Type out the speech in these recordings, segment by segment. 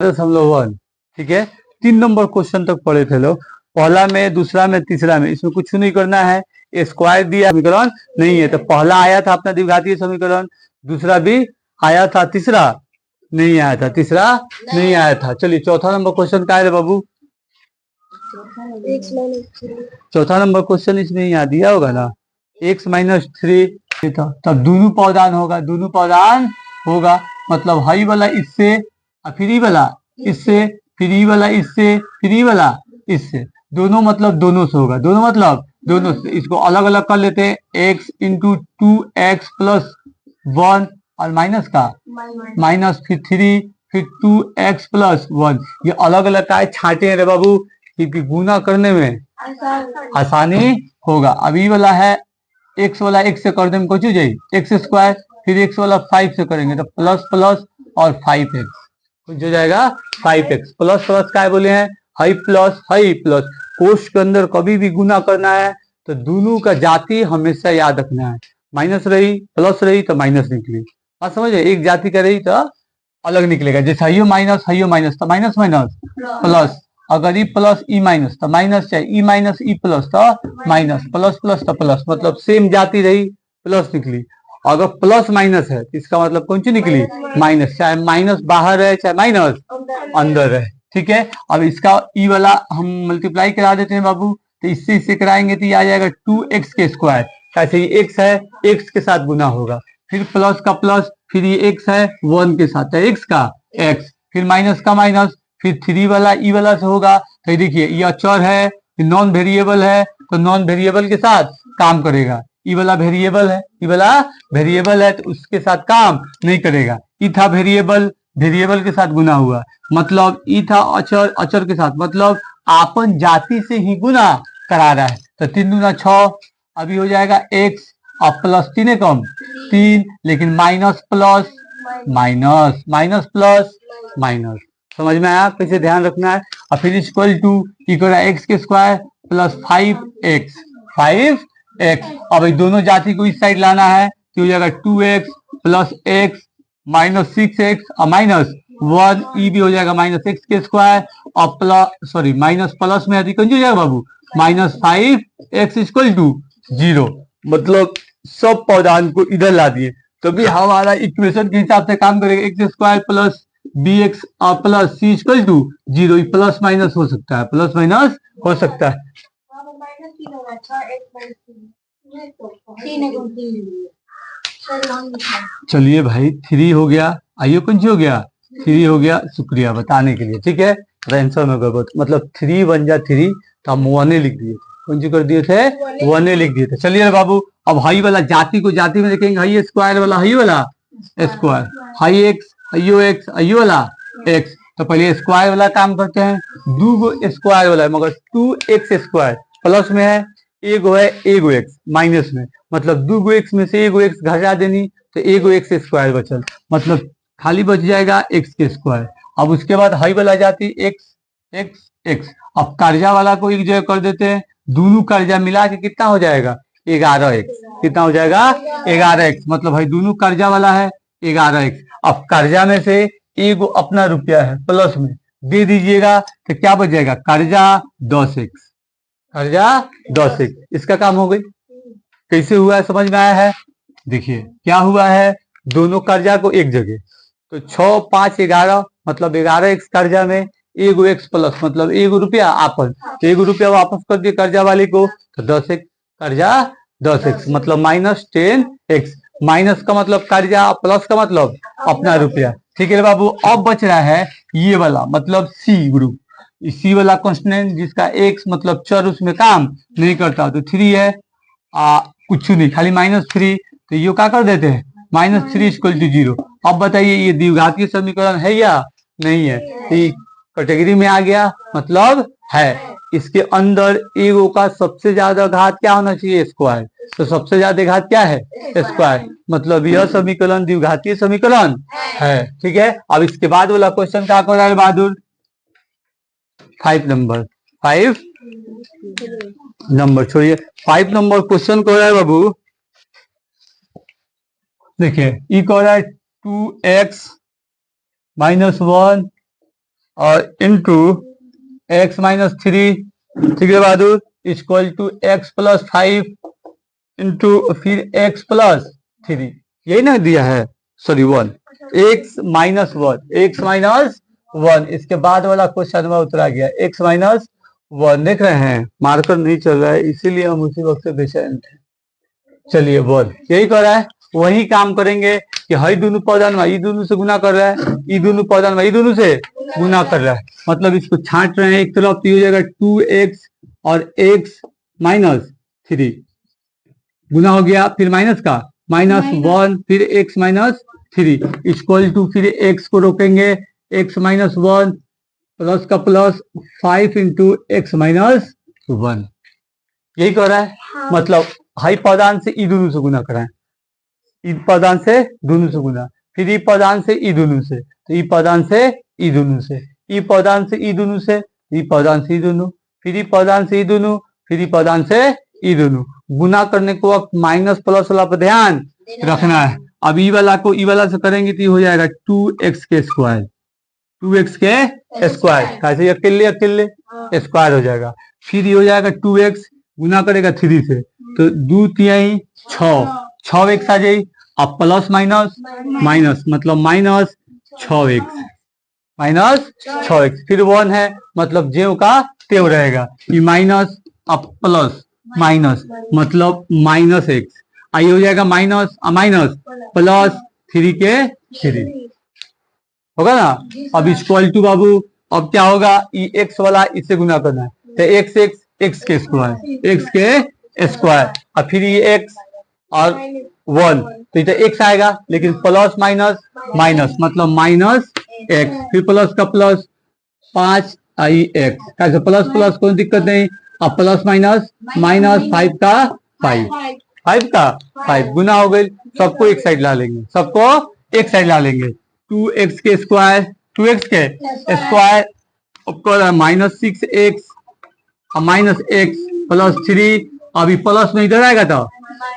1, ठीक है। 3 number question तक पढ़े थे लोग। पहला में, दूसरा में, तीसरा में, इसमें कुछ नहीं करना है। स्क्वायर दिया समीकरण नहीं है, तो पहला आया था अपना द्विघातीय समीकरण, दूसरा भी आया था, तीसरा नहीं आया था, तीसरा नहीं आया था। चलिए चौथा नंबर क्वेश्चन का है बाबू। चौथा नंबर क्वेश्चन इसमें यहाँ दिया होगा ना, x-3 था, तब दोनों पौधान होगा, दोनों पौधान होगा मतलब हाई वाला इससे और फ्री वाला इससे, फ्री वाला इससे, फ्री वाला इससे, दोनों मतलब दोनों से होगा, दोनों मतलब दोनों से। इसको अलग अलग कर लेते हैं, x इंटू 2x प्लस 1 और माइनस का माइनस, फिर 3, फिर 2x प्लस 1। ये अलग अलग का छांटे हैं रे बाबू, क्योंकि गुना करने में आसानी होगा। अभी वाला है x वाला x से कर देंगे कुछ हो जाए एक्स स्क्वायर, फिर x वाला 5 से करेंगे तो प्लस प्लस और 5x कुछ हो जाएगा 5x। प्लस प्लस का बोले हैं हाई प्लस हाई प्लस। कोष्ठ के अंदर कभी भी गुना करना है तो दोनों का जाति हमेशा याद रखना है। माइनस रही प्लस रही तो माइनस निकली, बात समझे। एक जाति का रही तो अलग निकलेगा, जैसे हाइयो माइनस तो माइनस माइनस प्लस, अगर ई प्लस ई माइनस तो माइनस, चाहे ई माइनस ई प्लस तो माइनस, प्लस प्लस तो प्लस, मतलब सेम जाति रही प्लस निकली। अगर प्लस माइनस है तो इसका मतलब कौन सी निकली माइनस, चाहे माइनस बाहर है चाहे माइनस अंदर है, ठीक है। अब इसका ई वाला हम मल्टीप्लाई करा देते हैं बाबू, तो इससे कराएंगे तो ये आ जाएगा 2x के स्क्वायर। कैसे ये x है, x के साथ गुना होगा, फिर प्लस का प्लस, फिर ये x है 1 के साथ है x का x, फिर माइनस का माइनस, फिर 3 वाला ई वाला से होगा। तो देखिए ये अचर है, नॉन वेरिएबल है, तो नॉन वेरिएबल के साथ काम करेगा। ई वाला वेरिएबल है, ई वाला वेरिएबल है तो उसके साथ काम नहीं करेगा। ई था वेरिएबल, वेरिएबल के साथ गुना हुआ, मतलब ई था अचर, अचर के साथ, मतलब आपन जाति से ही गुना करा रहा है। तो 3 दूना 6, अभी हो जाएगा x और प्लस 3 कम 3, लेकिन minus plus minus, minus plus minus, समझ में आया कैसे ध्यान रखना है। और फिर इक्वल टू x के स्क्वायर प्लस 5x, 5x। अब दोनों जाति को इस साइड लाना है तो हो जाएगा 2x plus x minus 6x और माइनस 1, ई भी हो जाएगा माइनस x के स्क्वायर और प्लस, सॉरी माइनस प्लस में अधिक हो जाएगा बाबू, माइनस 5x इक्वल टू 0। मतलब सब पौधान को इधर ला दिए तो भी हमारा इक्वेशन के हिसाब से काम करेगा। X square plus B X plus C equal to 0। Plus minus हो सकता है, प्लस माइनस हो सकता है। चलिए भाई 3 हो गया, आइयो कौन हो गया 3 हो गया, शुक्रिया बताने के लिए, ठीक है। आंसर में गड़बड़, मतलब 3 बन जा 3 तो हम 1 लिख दिए, कौन सी कर दिए थे 1 लिख दिए थे। चलिए बाबू अब हाई वाला जाति को जाति में देखेंगे, हाई स्क्वायर वाला हाई वाला स्क्वायर, हाई एक्स हाइयो एक्स हाइयो वाला एक्स। तो पहले स्क्वायर वाला काम करते हैं, 2 स्क्वायर वाला है मगर 2x स्क्वायर प्लस में है, एगो है एगो एक्स माइनस में, मतलब 2 एक्स में से एगो एक्स घटा देनी तो एगो एक्स स्क्वायर बचल, मतलब खाली बच जाएगा x के स्क्वायर। अब उसके बाद हाई वाला जाती x x x। अब कर्जा वाला को एक जगह कर देते हैं, दोनों कर्जा मिला के कितना हो जाएगा 11x, कितना हो जाएगा 11x, मतलब भाई दोनों कर्जा वाला है 11x। अब कर्जा में से एगो अपना रुपया है प्लस में दे दीजिएगा तो क्या बच जाएगा कर्जा 10x, कर्जा 10x। इसका काम हो गई। कैसे हुआ है समझ में आया है। देखिए क्या हुआ है, दोनों कर्जा को एक जगह, तो 6 5 11 मतलब 11x कर्जा में एगो एक्स प्लस, मतलब एगो रुपया आपस, तो एगो रुपया वापस कर दिए कर्जा वाले को तो 10x कर्जा 10x, मतलब माइनस 10x। माइनस का मतलब कर्जा, प्लस का मतलब अपना रुपया, ठीक है बाबू। अब बच रहा है ये वाला मतलब सी ग्रुप, सी वाला कॉन्स्टेंट जिसका x मतलब चर उसमें काम नहीं करता, तो 3 है कुछ नहीं खाली -3, तो ये क्या कर देते हैं -3 इक्वल टू 0। अब बताइए ये द्विघातीय समीकरण है या नहीं है, कैटेगरी में आ गया मतलब है। इसके अंदर एगो का सबसे ज्यादा घात क्या होना चाहिए स्क्वायर, तो सबसे ज्यादा घात क्या है स्क्वायर, मतलब यह समीकरण द्विघातीय समीकरण है, ठीक है। अब इसके बाद वाला क्वेश्चन क्या कर रहा है बहादुर, 5 नंबर, 5 नंबर छोड़िए, 5 नंबर क्वेश्चन को रहा है बाबू। देखिए ई को रहा है 2x -1 और इंटू एक्स माइनस थ्री, ठीक है बहादुर, equal to x plus five into फिर एक्स प्लस थ्री, यही ना दिया है, sorry one, x minus one, x minus one. इसके बाद वाला क्वेश्चन में उतरा गया एक्स माइनस वन, देख रहे हैं मार्कर नहीं चल रहा है इसीलिए हम उसी वक्त से बेचैन थे। चलिए बोल, यही कर रहा है, वही काम करेंगे कि हई दोनों पौधन में ई दोनों से गुना कर रहा है, ई दोनों पौधन में ई दोनों से गुना कर रहा है, मतलब इसको छांट रहे हैं एक तरफ, तो ये हो जाएगा 2x और x माइनस थ्री, गुना हो गया, फिर माइनस का माइनस वन, फिर x minus three equal to, फिर x को रोकेंगे, x माइनस वन प्लस का plus 5 into X minus one, यही कर रहा है। हाँ। मतलब हाई पदान से ई दोनों से गुना कराएं, ई पदान से दोनों से गुना, फिर ई पदान से ई दोनों से, तो ई पदान से ई दोनों से, ई पदान से ई दोनों से, ई पदान से ई दोनों, फिर ई पदान से ई दोनों, फिर ई पदान से ई दोनों, गुना करने को वक्त माइनस प्लस वाला पर ध्यान रखना है। अब ई वाला को ई वाला से करेंगे तो हो जाएगा 2x के स्क्वायर, 2x के स्क्वायर, कैसे अकेले अकेले स्क्वायर हो जाएगा, फिर ये हो जाएगा 2x, गुना करेगा 3 से, तो 2 तिहाई 6x आ जाए, अब प्लस माइनस माइनस मतलब माइनस 6x, माइनस 6x, फिर 1 है मतलब जेव का तेव रहेगा, ये माइनस अब प्लस माइनस मतलब माइनस एक्स, आई हो जाएगा माइनस माइनस प्लस 3 के 3 होगा ना। अब इक्वल टू बाबू, अब क्या होगा, ये एक्स वाला इससे गुना करना है, तो एक्स एक्स एक्स के स्क्वायर, एक्स के स्क्वायर, और फिर ये एक्स और 1, तो ये एक्स आएगा, लेकिन प्लस माइनस माइनस मतलब माइनस एक्स, फिर प्लस का प्लस 5 आई एक्स, कैसे प्लस प्लस कोई दिक्कत नहीं, अब प्लस माइनस माइनस 5 का 5, 5 का 5 गुना हो गई, सबको एक साइड ला लेंगे, सबको एक साइड ला लेंगे, 2x के स्क्वायर, 2x के square minus 6x minus x plus 3, अभी प्लस में इधर आएगा तो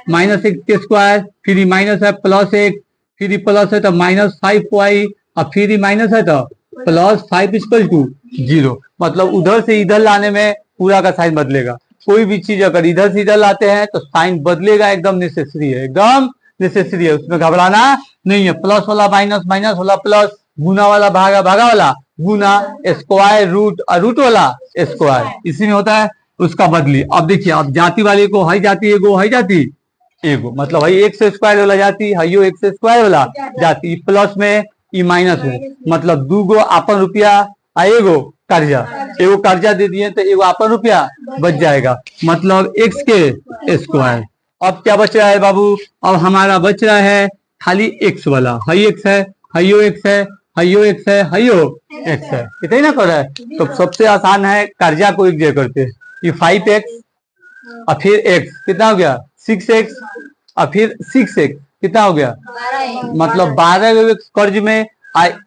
माइनस एक्स के स्क्वायर, फिर माइनस है प्लस एक्स, फिर प्लस है तो माइनस 5y, और फिर माइनस है तो प्लस 5 इक्वल टू 0, मतलब उधर से इधर लाने में पूरा का साइन बदलेगा, कोई भी चीज अगर इधर से इधर लाते हैं तो साइन बदलेगा, एकदम नेसेसरी है, एकदम नेसेसरी है, उसमें घबराना नहीं है। प्लस वाला माइनस, माइनस वाला प्लस, गुना वाला भागा, भागा वाला गुना, स्क्वायर रूट और रूट वाला स्क्वायर, इसी में होता है उसका बदली। अब देखिए, अब जाति वाले को हाई जाति एगो, हाई जाति एगो, मतलब हाई एक्स स्क्वायर वाला जाति, हाइयो एक्स स्क्वायर वाला जाति, प्लस में ई माइनस में, मतलब दूगो आपन रुपया आ एगो कर्जा, एगो कर्जा दे दिए तो एगो आपन रुपया बच जाएगा, मतलब एक्स के स्क्वायर। अब क्या बच रहा है बाबू, अब हमारा बच रहा है खाली एक्स वाला, हाई एक्स है, हाइयो एक्स है, हाइयो एक्स है, हाइयो एक्स है, इतना ही ना कर रहा है, तो सबसे आसान है कर्जा को एक जगह करते हैं, ये 5x और फिर x कितना हो गया 6x और फिर 6x कितना हो गया, मतलब 12x कर्ज में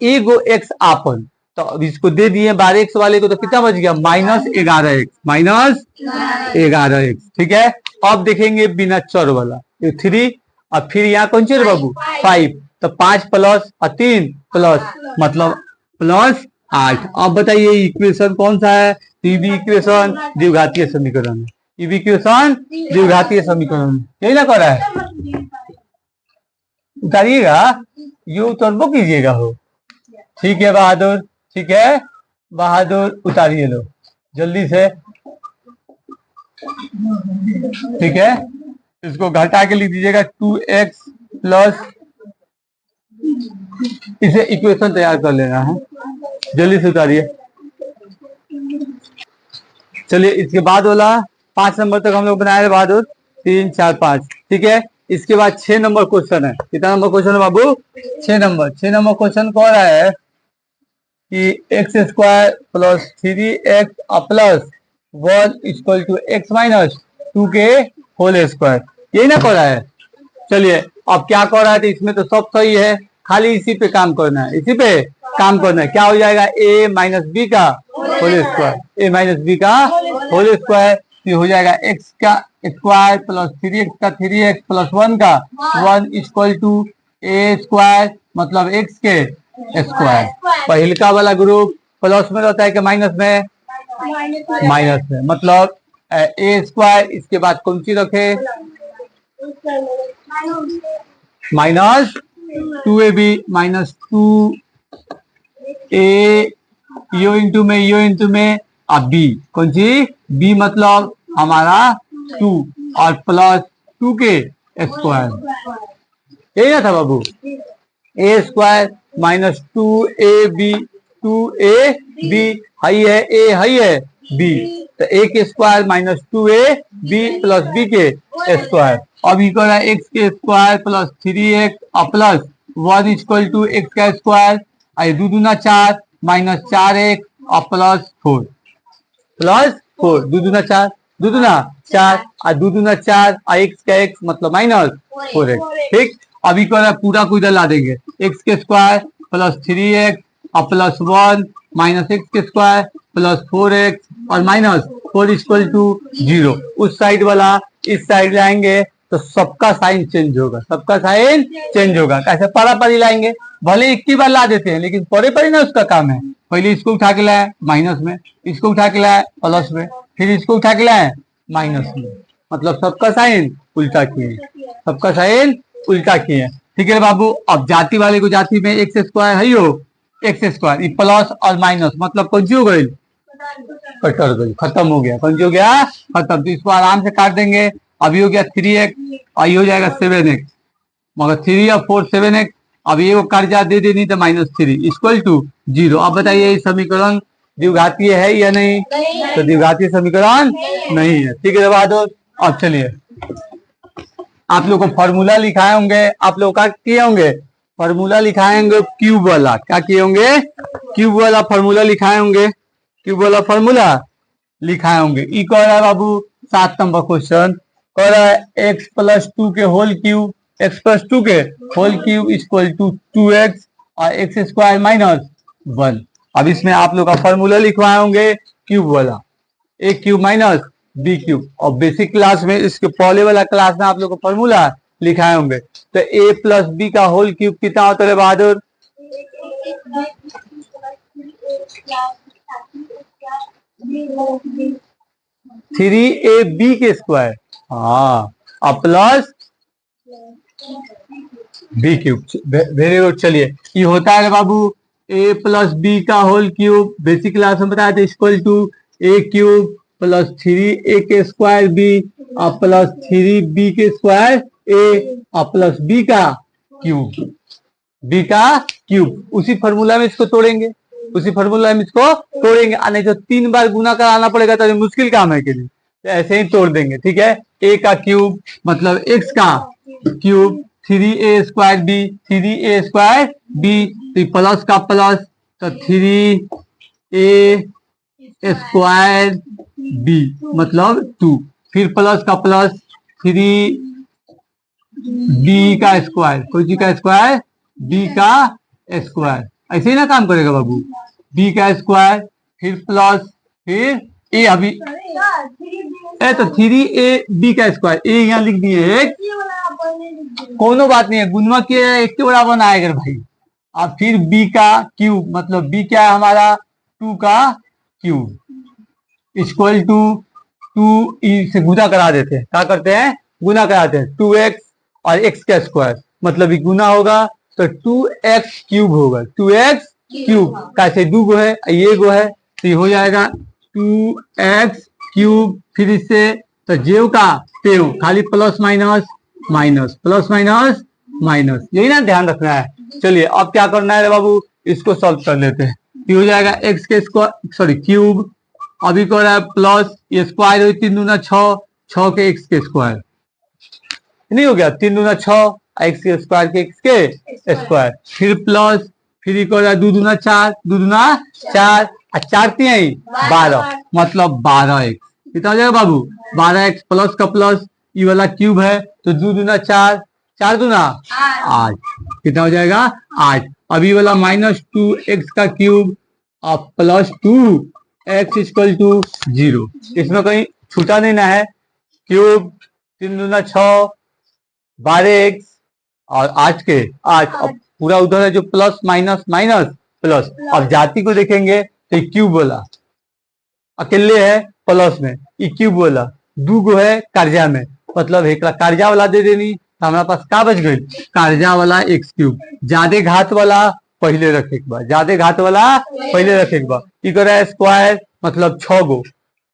एगो x आपन, तो अब इसको दे दिए 12x वाले को, तो कितना बच गया माइनस 11x, माइनस 11x, ठीक है। अब देखेंगे बिना चर वाला, 3 और फिर यहाँ कौन चीज बाबू 5, तो 5 प्लस और 3 प्लस मतलब प्लस 8। अब बताइए इक्वेशन कौन सा है, ईबी इक्वेशन द्विघातीय समीकरण है, ईबी इक्वेशन द्विघातीय समीकरण, यही ना कर रहा है, उतारिएगा ये उतरबो कीजिएगा हो, ठीक है बहादुर, ठीक है बहादुर, उतारिए लो जल्दी से, ठीक है। इसको घटा के लिख दीजिएगा 2x प्लस, इसे इक्वेशन तैयार कर लेना है, जल्दी से उतारिए। चलिए इसके बाद वाला 5 नंबर तक हम लोग बनाए बहादुर, 3 4 5, ठीक है। इसके बाद 6 नंबर क्वेश्चन है, कितना नंबर क्वेश्चन है बाबू 6 नंबर। 6 नंबर क्वेश्चन कह रहा है कि X square plus 3x plus 1 equal to X minus 2 के होल स्क्वायर, यही ना कह रहा है। चलिए अब क्या कह रहा है, तो इसमें तो सब सही है, खाली इसी पे काम करना है, इसी पे काम करना है। क्या हो जाएगा a माइनस बी का whole square, a minus B का होल स्क्वायर, ये हो जाएगा x का स्क्वायर प्लस 3x का 3x प्लस 1 का 1 इक्वल टू a स्क्वायर मतलब x के स्क्वायर, पहिलका वाला ग्रुप प्लस में रहता है कि माइनस में? माइनस में, मतलब ए स्क्वायर, इसके बाद कौन सी रखे? माइनस 2ab, माइनस 2a, यो इंटू में अब बी, कौन सी? बी मतलब हमारा 2 और प्लस 2 के स्क्वायर, यही ना था बाबू? ए स्क्वायर माइनस 2ab हाई है ए, हाई है बी, तो ए के square minus 2ab plus B के स्क्वायर। अब इक्वल है एक्स के स्क्वायर प्लस 3x और प्लस 1 इक्वल टू एक्स का स्क्वायर, दो दूना 4 माइनस 4x और प्लस 4, दो दूना 4, दो दूना 4 और दो दूना 4 और एक्स का एक्स मतलब माइनस 4x। ठीक, अब इक्वल है पूरा को इधर ला देंगे, एक्स के स्क्वायर प्लस 3x और प्लस 1 माइनस एक्स के स्क्वायर प्लस 4x और माइनस 4 इक्वल टू 0। उस साइड वाला इस साइड लाएंगे तो सबका साइन चेंज होगा, सबका साइन चेंज होगा। कैसे? पारा पारी लाएंगे, भले एक ही बार ला देते हैं लेकिन परे परे ना उसका काम है। पहले इसको उठा के लाए माइनस में, इसको उठा के लाए प्लस में, फिर इसको उठा के लाए माइनस में, मतलब सबका साइन उल्टा किए, सबका साइन उल्टा किए। ठीक है बाबू, अब जाति वाले को जाति में एक्स स्क्वायर है हो, एक्स स्क्वायर प्लस और माइनस मतलब कौन सी हो गई? कटर गई, खत्म हो गया, कौन सी हो गया? खत्म। तो इसको आराम से काट देंगे, अभी हो गया 3x और ये हो जाएगा 7x, मगर 3 और 4 7x, अब ये वो कर्जा दे देनी तो माइनस 3 इक्वल टू 0। अब बताइए ये समीकरण द्विघातीय है या नहीं? तो द्विघातीय समीकरण नहीं है। ठीक है बहादुर, अब चलिए आप लोग को फॉर्मूला लिखाए होंगे, आप लोग का किए होंगे फॉर्मूला लिखाए होंगे क्यूब वाला, क्या किए होंगे? क्यूब वाला फॉर्मूला लिखाए होंगे, क्यूब वाला फॉर्मूला लिखाए होंगे। ई कह रहा है बाबू 7 नंबर क्वेश्चन, कह रहा है एक्स प्लस 2 के होल क्यूब, एक्स प्लस 2 के whole cube equal to 2x और एक्स स्क्वायर माइनस 1। अब इसमें आप लोग का फॉर्मूला लिखवाए होंगे क्यूब वाला, ए क्यूब माइनस बी क्यूब, और बेसिक क्लास में इसके पहले वाला क्लास में आप लोग को फॉर्मूला लिखाए होंगे। तो ए प्लस बी का होल क्यूब कितना होता है बहादुर? थ्री ए बी के स्क्वायर, हाँ, और plus B cube. Very good. चलिए ये होता है बाबू ए प्लस बी का होल क्यूब, बेसिक क्लास में बताया था, equal to A cube plus 3a के स्क्वायर बी और प्लस 3b के स्क्वायर ए और प्लस बी का क्यूब, बी का क्यूब। उसी फॉर्मूला में इसको तोड़ेंगे, उसी फॉर्मूला में इसको तोड़ेंगे, नहीं तो 3 बार गुना कराना पड़ेगा तो मुश्किल काम है के लिए, तो ऐसे ही तोड़ देंगे। ठीक है, ए का क्यूब मतलब एक्स का cube, 3a square B, 3a square B, तो प्लस का प्लस तो 3a स्क्वायर बी मतलब 2, फिर प्लस का प्लस 3b का स्क्वायर, कोई जी का स्क्वायर, b का स्क्वायर, ऐसे ही ना काम करेगा बाबू, b का स्क्वायर फिर प्लस फिर ए, अभी तो 3ab का स्क्वायर, ए यहाँ लिख दिए एक, कोनो बात नहीं है, गुणा किया एक के बराबर ना आएगा भाई। अब फिर b का क्यूब मतलब b क्या है हमारा 2 का क्यूब इक्वल टू 2 से गुना करा देते हैं, क्या करते हैं? गुना कराते हैं, 2x और x का स्क्वायर मतलब ये गुना होगा तो 2x क्यूब होगा, 2x क्यूब, कैसे 2 गो है ये गो है तो ये हो जाएगा 2x क्यूब, फिर इससे तो जेव का तेव, खाली plus minus minus, plus minus minus, यही ना ध्यान रखना है। चलिए अब क्या करना है बाबू, इसको सॉल्व कर लेते हैं। ये हो जाएगा x के स्क्वायर सॉरी क्यूब, अभी को रहा है प्लस ये स्क्वायर हुई 3 दूना 6, 6 के x के स्क्वायर, नहीं हो गया 3 दूना 6 x के स्क्वायर के x के स्क्वायर, फिर प्लस फिर को रहा है 2 दूना 4, 2 दूना 4 और 4 3 12 मतलब 12x, कितना हो जाएगा बाबू? 12x प्लस का प्लस ये वाला क्यूब है तो 2 दूना 4, 4 दूना 8, कितना हो जाएगा? 8। अभी वाला माइनस 2x का क्यूब और प्लस 2x इक्वल टू 0, इसमें कहीं छूटा नहीं ना है, क्यूब 3 दूना 6 12x और 8 के 8, अब पूरा उधर है जो प्लस माइनस माइनस प्लस। अब जाति को देखेंगे तो क्यूब बोला, अकेले है प्लस में, ई क्यूब बोला, दू गो है कर्जा में, मतलब एक कर्जा वाला दे देनी तो हमारे पास का बच गई, कर्जा वाला एक्स क्यूब। ज्यादा घात वाला पहले रखे के बाद, ज्यादा घात वाला पहले रखे के बाद। ई कर रहा है स्क्वायर मतलब 6 गो,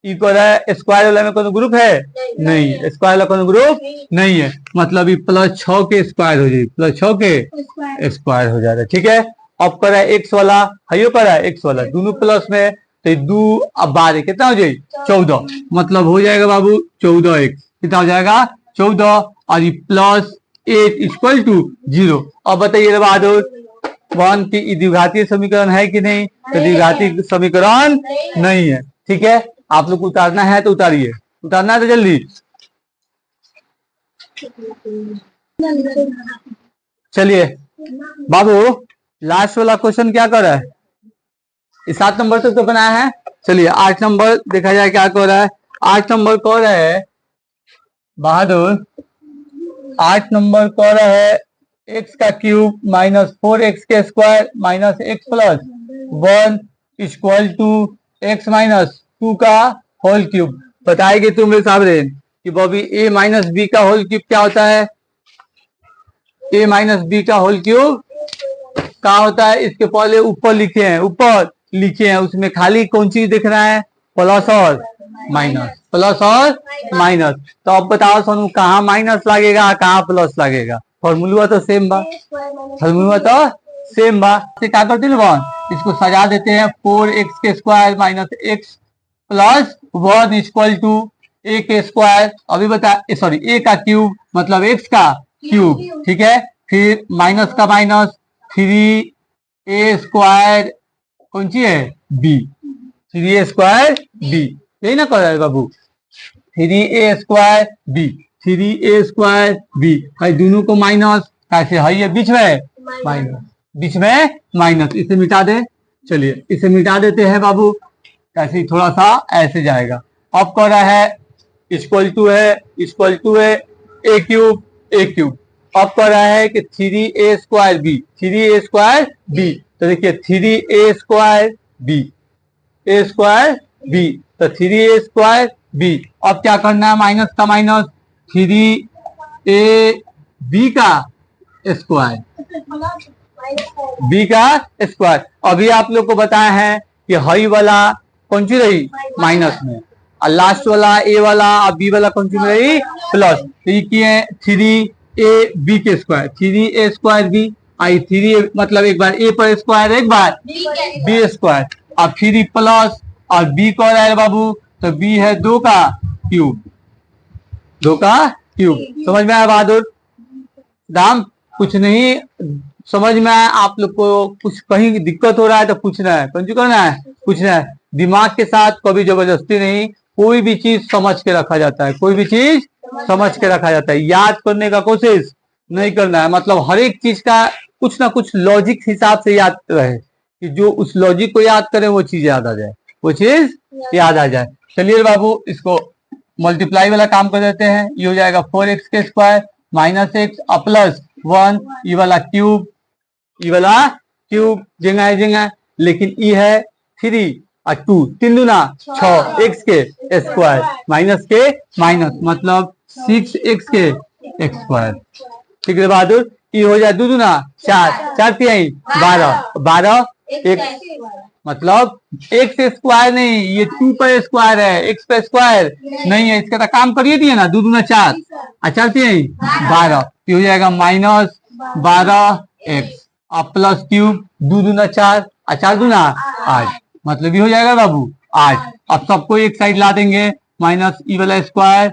ई कर रहा है स्क्वायर वाला में कोनो ग्रुप है नहीं, स्क्वायर वाला कोनो ग्रुप नहीं है, मतलब ये +6 के स्क्वायर हो जाएगी, +6 के स्क्वायर हो जाएगा। ठीक है, अब कर रहा है एक्स वाला, हयो कर रहा है एक्स वाला, दोनों प्लस में, तो 2 अब 12 कितना हो जाएगी 14, मतलब हो जाएगा बाबू 14x, कितना हो जाएगा 14, और ये +8 इक्वल टू 0। अब बताइए बहादुर 1 की द्विघातीय समीकरण है कि नहीं, तो द्विघातीय समीकरण नहीं है। ठीक है, आप लोग को उतारना है तो उतारिए, उतारना है तो जल्दी। चलिए बाबू लास्ट वाला क्वेश्चन क्या कर रहा है, 7 नंबर तक तो बनाया है। चलिए 8 नंबर देखा जाए क्या कर रहा है। 8 नंबर कह रहा है बहादुर, 8 नंबर कह रहा है एक्स का क्यूब -4x के square -x + 1 equal to x - 2 का होल क्यूब। बताएगी तुम मेरे सामने कि बॉबी a - b का होल क्यूब क्या होता है, a - b का होल क्यूब क्या होता है, इसके पहले ऊपर लिखे हैं, ऊपर लिखे हैं, उसमें खाली कौन चीज दिख रहा है, प्लस और माइनस, प्लस और माइनस। तो अब बताओ सोनू कहाँ माइनस लगेगा कहाँ प्लस लगेगा, फॉर्मूला तो सेम बा, फॉर्मूला तो सेम बा। क्या करते हैं इसको सजा देते हैं, 4x के square -x + 1 equal to a के स्क्वायर, अभी बता सॉरी a का क्यूब मतलब x का क्यूब। ठीक है, फिर माइनस का माइनस, 3a स्क्वायर कौन सी है b, 3a स्क्वायर b, यही ना कर रहा है बाबू, 3a square b, 3a square b है, दोनों को माइनस कैसे है, ये बीच में माइनस, बीच में माइनस, इसे मिटा दे। चलिए इसे मिटा देते हैं बाबू, कैसे थोड़ा सा ऐसे जाएगा। अब कर रहा है इक्वल टू है a क्यूब, अब कर रहा है कि 3a square b, 3a square b, तो देखिए 3a square b, a square b, तो 3a स्क्वायर b। अब क्या करना है, माइनस का माइनस, 3a b का स्क्वायर, b का स्क्वायर। अभी आप लोग को बताया है कि हई वाला कौन सी रही माइनस में, और लास्ट वाला a वाला और b वाला कौन सी में रही प्लस, तो ये किए 3ab के स्क्वायर, 3a स्क्वायर b, आई 3 मतलब एक बार a पर स्क्वायर, एक बार b स्क्वायर, और फिर प्लस, और b कौन है बाबू, तो b है 2 का क्यूब, 2 का क्यूब। समझ में आया बहादुर दाम, कुछ नहीं समझ में आया आप लोग को, कुछ कहीं दिक्कत हो रहा है तो पूछना है, कौन करना है पूछना है, दिमाग के साथ कभी जबरदस्ती नहीं, कोई भी चीज समझ के रखा जाता है, कोई भी चीज समझ के रखा जाता है, याद करने का कोशिश नहीं करना है, मतलब हर एक चीज का कुछ ना कुछ लॉजिक हिसाब से याद रहे, कि जो उस लॉजिक को याद करे वो चीज याद आ जाए, वो चीज याद आ जाए। चलिए बाबू इसको मल्टीप्लाई वाला काम कर देते हैं, ये हो जाएगा 4x के स्क्वायर -x + 1, ये वाला क्यूब, ये वाला क्यूब जगह, लेकिन ये है 3 और 2, 3 दूना 6, x के स्क्वायर माइनस के माइनस मतलब 6x के स्क्वायर। ठीक है बहादुर, ये हो जाए 2 दूना 4, 4 3 12, 12 x मतलब x स्क्वायर नहीं, ये 2 पर स्क्वायर है, x पर स्क्वायर नहीं है, इसका काम करिए दिए ना, 2 दूना 4 और 4 3 12, ये हो जाएगा -12x और प्लस क्यूब 2 दूना 4 और 4 दूना 8, मतलब ये हो जाएगा बाबू 8। अब सबको एक साइड ला देंगे, माइनस ई वाला स्क्वायर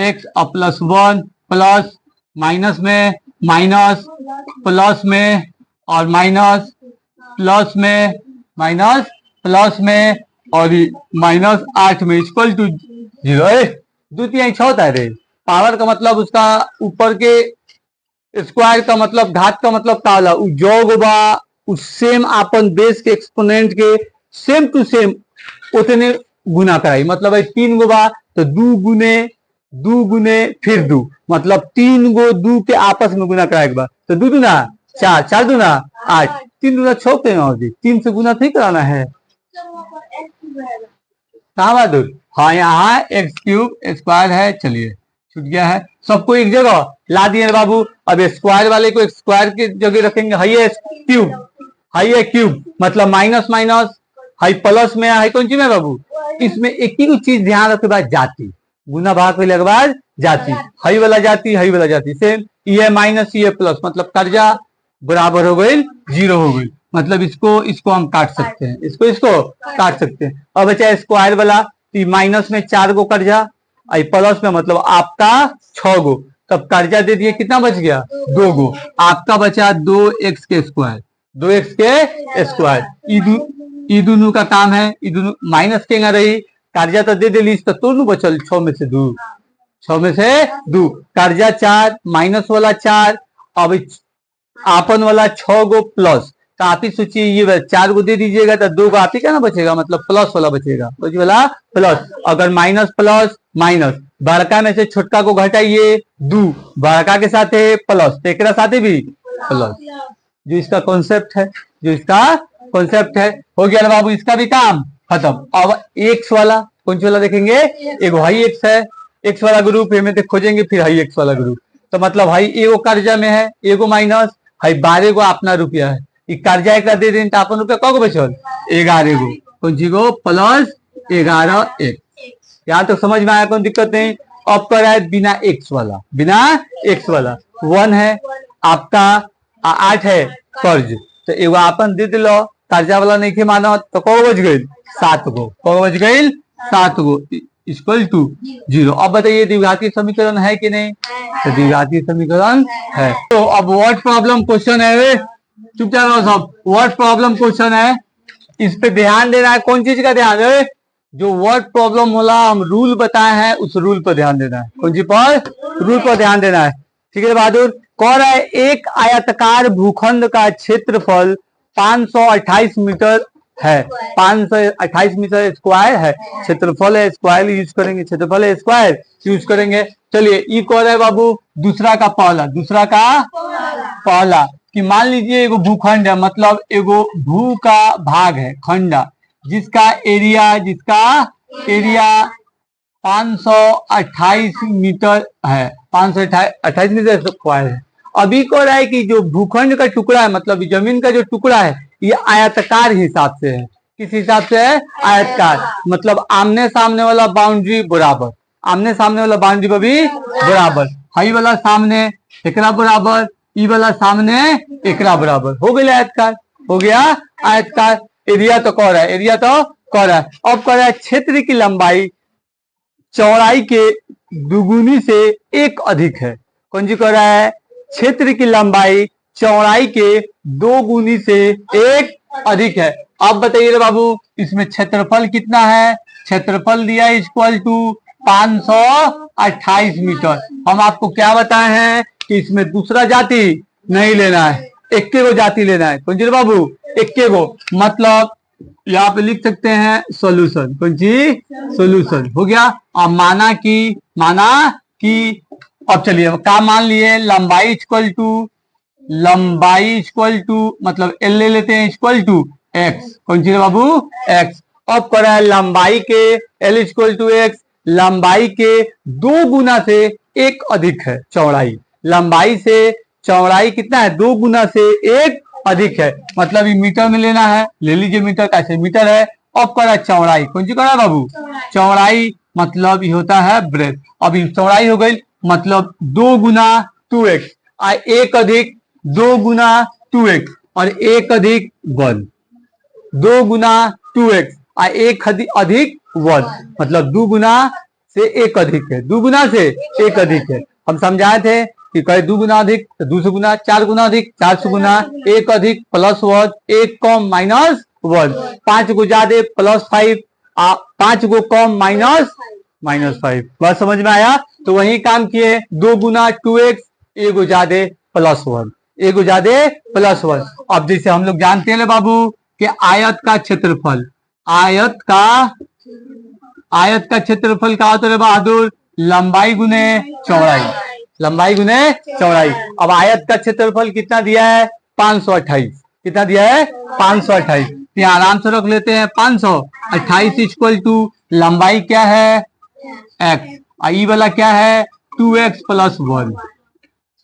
x और +1 प्लस माइनस में माइनस, प्लस में और माइनस, प्लस में माइनस, प्लस में और -8 में इक्वल टू 0। 2 3 6 होता है रे, पावर का मतलब उसका ऊपर के स्क्वायर का मतलब घात का मतलब का होला, उ जोग बा उस सेम अपन बेस के एक्सपोनेंट के सेम टू सेम उतने गुना कराई, मतलब 3 गो बा तो 2 गुने फिर 2, मतलब 3 गो 2 के आपस में गुना कराए के बा, तो 2 दूना 4, 4 दूना 8, 3 दूना 6 पे 3 से गुना नहीं कराना है, कहाँ बहादुर? हाँ यहाँ एक्स क्यूब स्क्वायर है, चलिए छूट गया है, सबको एक जगह ला दिए बाबू। अब स्क्वायर वाले को स्क्वायर की जगह रखेंगे, हाई है क्यूब, हाई है क्यूब मतलब माइनस माइनस, हाई प्लस में हाई कौन सी में बाबू? इसमें एक ही चीज ध्यान रखे बाद जाती, गुना भाग के बाद जाती, हाई वाला जाती, हाई वाला जाती सेम, ये माइनस ये प्लस मतलब कर्जा बराबर हो गई, जीरो हो गई, मतलब इसको हम काट सकते हैं, इसको काट सकते हैं। अब बचा स्क्वायर वाला, तो माइनस में 4 गो कर्जा, आई प्लस में मतलब आपका 6 गो, तब कर्जा दे दिए, कितना बच गया? 2 गो, आपका बचा 2x के स्क्वायर, 2x के स्क्वायर। ई दोनों का काम है, ई दोनों माइनस के रही, कर्जा तो दे दिली तो बचल 6 में से 2, 6 में से 2, कर्जा 4 माइनस वाला 4, अब आपन वाला 6 गो प्लस, तो आप ही सोचिए ये 4 गो दे दीजिएगा तो 2 गो आप ही का ना बचेगा, मतलब प्लस वाला बचेगा, वाला प्लस। अगर माइनस प्लस माइनस, बड़का में से छोटका को घटाइए 2, बड़का के साथ है प्लस, तेकरा साथ भी प्लस, जो इसका कॉन्सेप्ट है, जो इसका कॉन्सेप्ट है, हो गया बाबू, इसका भी काम खत्म। अब एक्स वाला कौन सा वाला देखेंगे? एक हाई एक्स है, एक्स वाला ग्रुप में खोजेंगे, फिर हाई एक्स वाला ग्रुप, तो मतलब हाई एगो कर्जा में है, एगो माइनस, हाई 12 गो अपना रुपया है, कर्जा एक दे दें तो अपन रुपया कगो बचल? 11 गो, कौन सी गो? Plus 11 x. यहाँ तक समझ में आया, कोई दिक्कत नहीं। अब कर है बिना एक्स वाला, बिना एक्स वाला 1 है आपका, 8 है कर्ज, तो एगो अपन दे दिलो, कर्जा वाला नहीं के मानो तो कौ बच गई? 7 गो, कौ बच गई? 7 गो इक्वल टू 0। अब बताइए द्विघातीय समीकरण है कि नहीं? तो द्विघातीय समीकरण है। तो अब वर्ड प्रॉब्लम क्वेश्चन है, चुपचाप रहो सब, वर्ड प्रॉब्लम क्वेश्चन है, इस पे ध्यान देना है। कौन चीज का ध्यान है? जो वर्ड प्रॉब्लम होला हम रूल बताए हैं, उस रूल पर ध्यान देना है। कौन सी पर? रूल पर ध्यान देना है, ठीक है बहादुर। कह रहा है एक आयताकार भूखंड का क्षेत्रफल 528 मीटर है, 528 मीटर स्क्वायर है, क्षेत्रफल है, स्क्वायर यूज करेंगे, क्षेत्रफल है स्क्वायर यूज करेंगे। चलिए ये कह रहा है बाबू दूसरा का पहला, दूसरा का पहला कि मान लीजिए एगो भूखंड है, मतलब एगो भू का भाग है, खंडा, जिसका एरिया 528 मीटर है, 528 मीटर स्क्वायर है। अभी कह रहा है कि जो भूखंड का टुकड़ा है, मतलब जमीन का जो टुकड़ा है, ये आयताकार हिसाब से है। किस हिसाब से है? आयताकार, मतलब आमने सामने वाला बाउंड्री बराबर, आमने सामने वाला बाउंड्री पर भी बराबर, हाई वाला सामने एकरा बराबर, ई वाला सामने एकरा बराबर, हो गया आयताकार, हो गया आयताकार। एरिया तो कह रहा है, एरिया तो कह रहा है। अब कह रहा है क्षेत्र की लंबाई चौड़ाई के दुगुनी से 1 अधिक है। कौन जी कह रहा है? क्षेत्र की लंबाई चौड़ाई के 2 गुनी से 1 अधिक है। अब बताइए बाबू इसमें क्षेत्रफल कितना है? क्षेत्रफल दिया इक्वल टू 528 मीटर। हम आपको क्या बताए हैं कि इसमें दूसरा जाति नहीं लेना है, एक गो जाति लेना है। कौन जी बाबू? एक गो, मतलब यहाँ पे लिख सकते हैं सॉल्यूशन। कौन सी? सॉल्यूशन हो गया। अब माना कि अब चलिए क्या मान लिए? लंबाई इक्वल टू मतलब एल ले लेते हैं, इक्वल टू एक्स। कौन सी बाबू? एक्स। अब कर रहा है लंबाई के एल इक्वल टू एक्स, लंबाई के 2 गुना से 1 अधिक है चौड़ाई। लंबाई से चौड़ाई कितना है? 2 गुना से 1 अधिक है, मतलब ये मीटर में लेना है, ले लीजिए मीटर, कैसे मीटर है। अब करा चौड़ाई, कौन सी करा बाबू? चौड़ाई मतलब ये होता है ब्रेथ। अब ये चौड़ाई हो गई, मतलब 2 गुना 2x, 1 अधिक 2 गुना 2x और 1 अधिक 1, 2 गुना 2x 1 अधिक 1, मतलब 2 गुना से 1 अधिक है, 2 गुना से 1 अधिक है। हम समझाए थे कि कहे 2 गुना अधिक तो 200 गुना, 4 गुना अधिक 400 गुना, 1 अधिक प्लस 1, 1 कम माइनस 1, 5 गो ज्यादा प्लस 5, 5 गो कम माइनस 5। बस समझ में आया? तो वही काम किए, 2 गुना 2x, 1 गो ज्यादा प्लस 1, 1 गो ज्यादा प्लस 1। अब जैसे हम लोग जानते हैं बाबू कि आयत का क्षेत्रफल, आयत का क्षेत्रफल क्या होता है बहादुर? लंबाई गुने चौड़ाई, लंबाई गुने चौड़ाई। अब आयत का क्षेत्रफल कितना दिया है? 528। कितना दिया है? 528। तो यहाँ आराम से रख लेते हैं 500। 28 इक्वल टू लंबाई क्या है x, ई वाला क्या है 2x प्लस 1।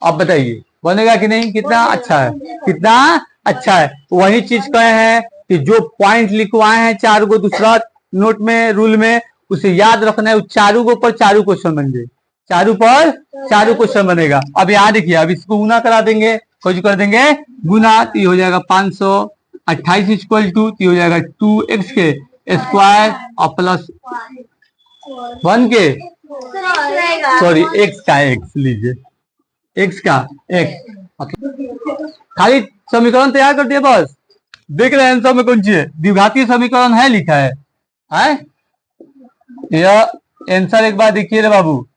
अब बताइए बनेगा कि नहीं? कितना अच्छा है, कितना अच्छा है। वही चीज कहे हैं कि जो पॉइंट लिखवाए हैं चार को दूसरा नोट में रूल में, उसे याद रखना है। उस चारों को पर चारों क्वेश्चन बन गए, चारों पर चारों क्वेश्चन बनेगा। अब यहाँ देखिए, अब इसको गुना करा देंगे, कुछ कर देंगे गुना, तो ये हो जाएगा 528 इक्वल टू, हो जाएगा 2x के स्क्वायर और प्लस 1 के, सॉरी x का x लीजिए, x का x, मतलब खाली समीकरण तैयार कर दिए बस। देख रहे हैं आंसर में कौन सी है, द्विघातीय समीकरण है लिखा है? यह आंसर एक बार देखिए रे बाबू।